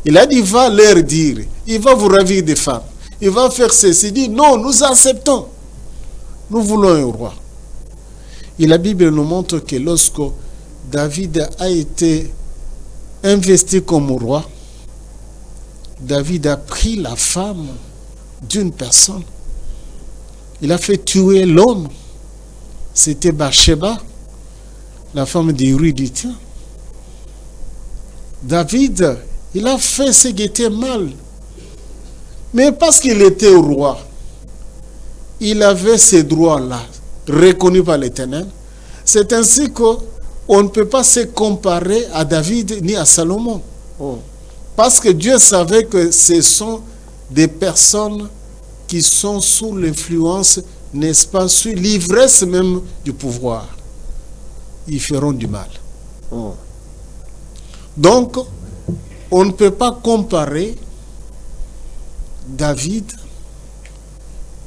Il a dit, va leur dire, il va vous ravir des femmes, il va faire ceci. Il dit, non, nous acceptons. Nous voulons un roi. Et la Bible nous montre que lorsque David a été investi comme roi, David a pris la femme d'une personne. Il a fait tuer l'homme. C'était Bathsheba, la femme d'Uri d'Hittim. David, il a fait ce qui était mal. Mais parce qu'il était roi, il avait ces droits-là, reconnus par l'Éternel. C'est ainsi qu'on ne peut pas se comparer à David ni à Salomon. Parce que Dieu savait que ce sont des personnes qui sont sous l'influence, n'est-ce pas, sous l'ivresse même du pouvoir. Ils feront du mal. Donc, on ne peut pas comparer David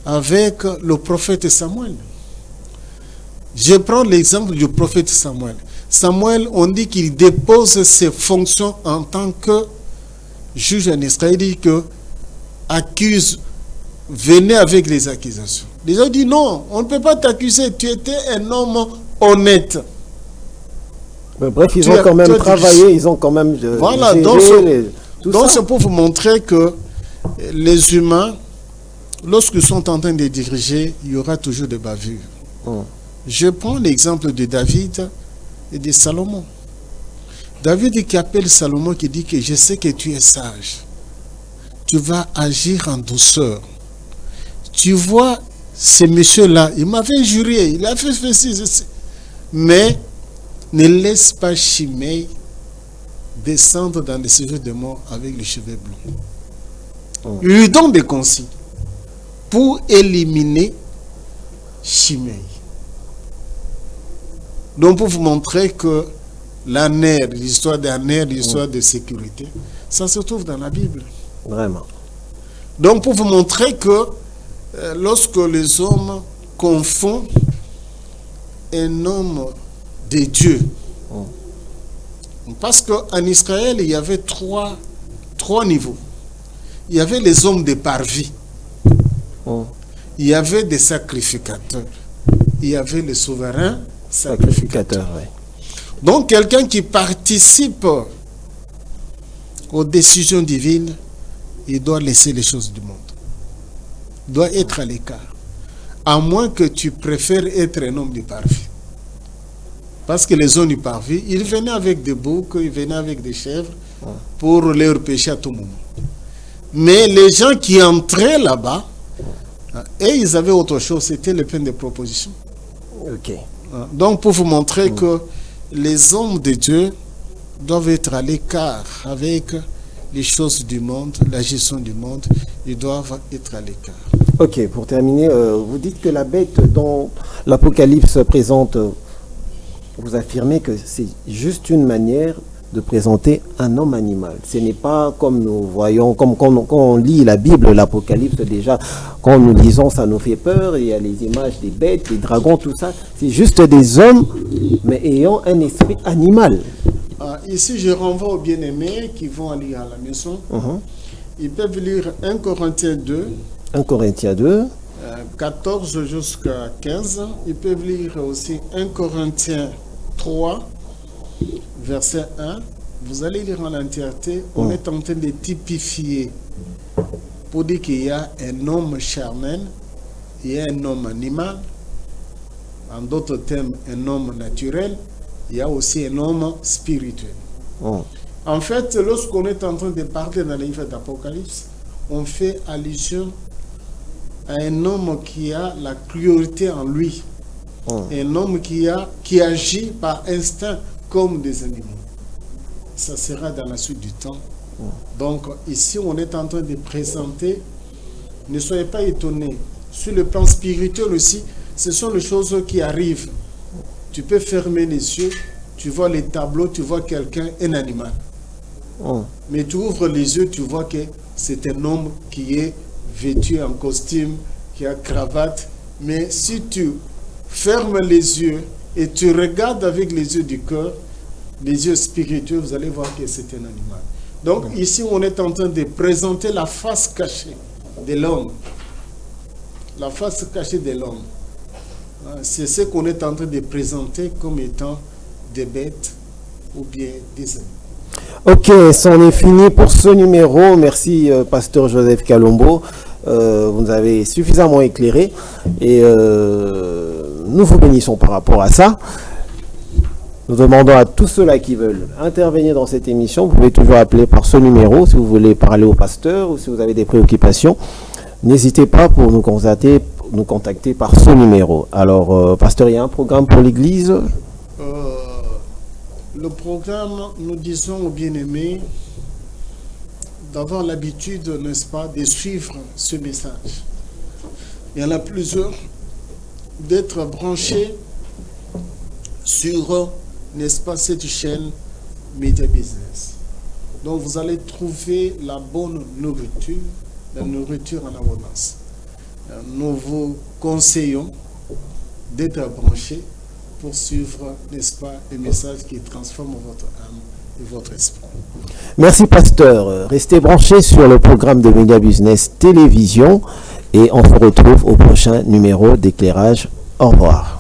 avec le prophète Samuel. Je prends l'exemple du prophète Samuel. Samuel, on dit qu'il dépose ses fonctions en tant que juge en Israël. Il dit que accuse, venez avec les accusations. Les gens disent non, on ne peut pas t'accuser, tu étais un homme honnête. Mais bref, ils ont quand même travaillé, ils ont quand même voilà, donc c'est pour vous montrer que les humains, lorsqu'ils sont en train de diriger, il y aura toujours des bavures. Je prends l'exemple de David et de Salomon. David qui appelle Salomon, qui dit que je sais que tu es sage. Tu vas agir en douceur. Tu vois, ce monsieur-là, il m'avait juré, il a fait ceci. Mais ne laisse pas Shimei descendre dans le séjour de mort avec les cheveux blancs. Il lui donne des consignes pour éliminer Shimei. Donc pour vous montrer que l'histoire d'un air, l'histoire de sécurité, ça se trouve dans la Bible. Vraiment. Donc pour vous montrer que lorsque les hommes confondent un homme de Dieu, parce qu'en Israël, il y avait trois niveaux. Il y avait les hommes de parvis, il y avait des sacrificateurs, il y avait les souverains sacrificateurs. Donc quelqu'un qui participe aux décisions divines, il doit laisser les choses du monde. Il doit être à l'écart. À moins que tu préfères être un homme du parvis. Parce que les hommes du parvis, ils venaient avec des boucs, ils venaient avec des chèvres pour leur pêcher à tout moment. Mais les gens qui entraient là-bas, et ils avaient autre chose, c'était le pain de proposition. Donc pour vous montrer que les hommes de Dieu doivent être à l'écart avec les choses du monde, la gestion du monde, ils doivent être à l'écart. Ok, pour terminer, vous dites que la bête dont l'Apocalypse présente, vous affirmez que c'est juste une manière de présenter un homme animal. Ce n'est pas comme nous voyons, comme quand on lit la Bible, l'Apocalypse déjà, quand nous lisons, ça nous fait peur, il y a les images des bêtes, des dragons, tout ça. C'est juste des hommes, mais ayant un esprit animal. Ici, je renvoie aux bien-aimés qui vont lire à la maison. Ils peuvent lire 1 Corinthiens 2. 1 Corinthiens 2. 14 jusqu'à 15. Ils peuvent lire aussi 1 Corinthiens 3, verset 1. Vous allez lire en entièreté. On est en train de typifier pour dire qu'il y a un homme charnel, il y a un homme animal, en d'autres termes, un homme naturel, il y a aussi un homme spirituel. En fait, lorsqu'on est en train de parler dans le livre d'Apocalypse, on fait allusion à un homme qui a la cruauté en lui. Un homme qui agit par instinct comme des animaux. Ça sera dans la suite du temps. Donc ici, on est en train de présenter, ne soyez pas étonnés, sur le plan spirituel aussi, ce sont les choses qui arrivent. Tu peux fermer les yeux, tu vois les tableaux, tu vois quelqu'un, un animal. Mais tu ouvres les yeux, tu vois que c'est un homme qui est vêtu en costume, qui a cravate. Mais si tu fermes les yeux et tu regardes avec les yeux du cœur, les yeux spirituels, vous allez voir que c'est un animal. Donc ici, on est en train de présenter la face cachée de l'homme. La face cachée de l'homme. C'est ce qu'on est en train de présenter comme étant des bêtes ou bien des animaux. Ok, c'en est fini pour ce numéro. Merci, pasteur Joseph Kalombo. Vous nous avez suffisamment éclairé et nous vous bénissons par rapport à ça. Nous demandons à tous ceux-là qui veulent intervenir dans cette émission, vous pouvez toujours appeler par ce numéro si vous voulez parler au pasteur ou si vous avez des préoccupations. N'hésitez pas pour nous contacter nous contacter par ce numéro. Alors, pasteur, il y a un programme pour l'Église? Le programme, nous disons aux bien-aimés d'avoir l'habitude, n'est-ce pas, de suivre ce message. Il y en a plusieurs, d'être branchés sur, n'est-ce pas, cette chaîne Media Business. Donc vous allez trouver la bonne nourriture, la nourriture en abondance. Nous vous conseillons d'être branchés pour suivre, n'est-ce pas, les messages qui transforment votre âme et votre esprit. Merci, pasteur. Restez branchés sur le programme de Media Business Télévision et on se retrouve au prochain numéro d'éclairage. Au revoir.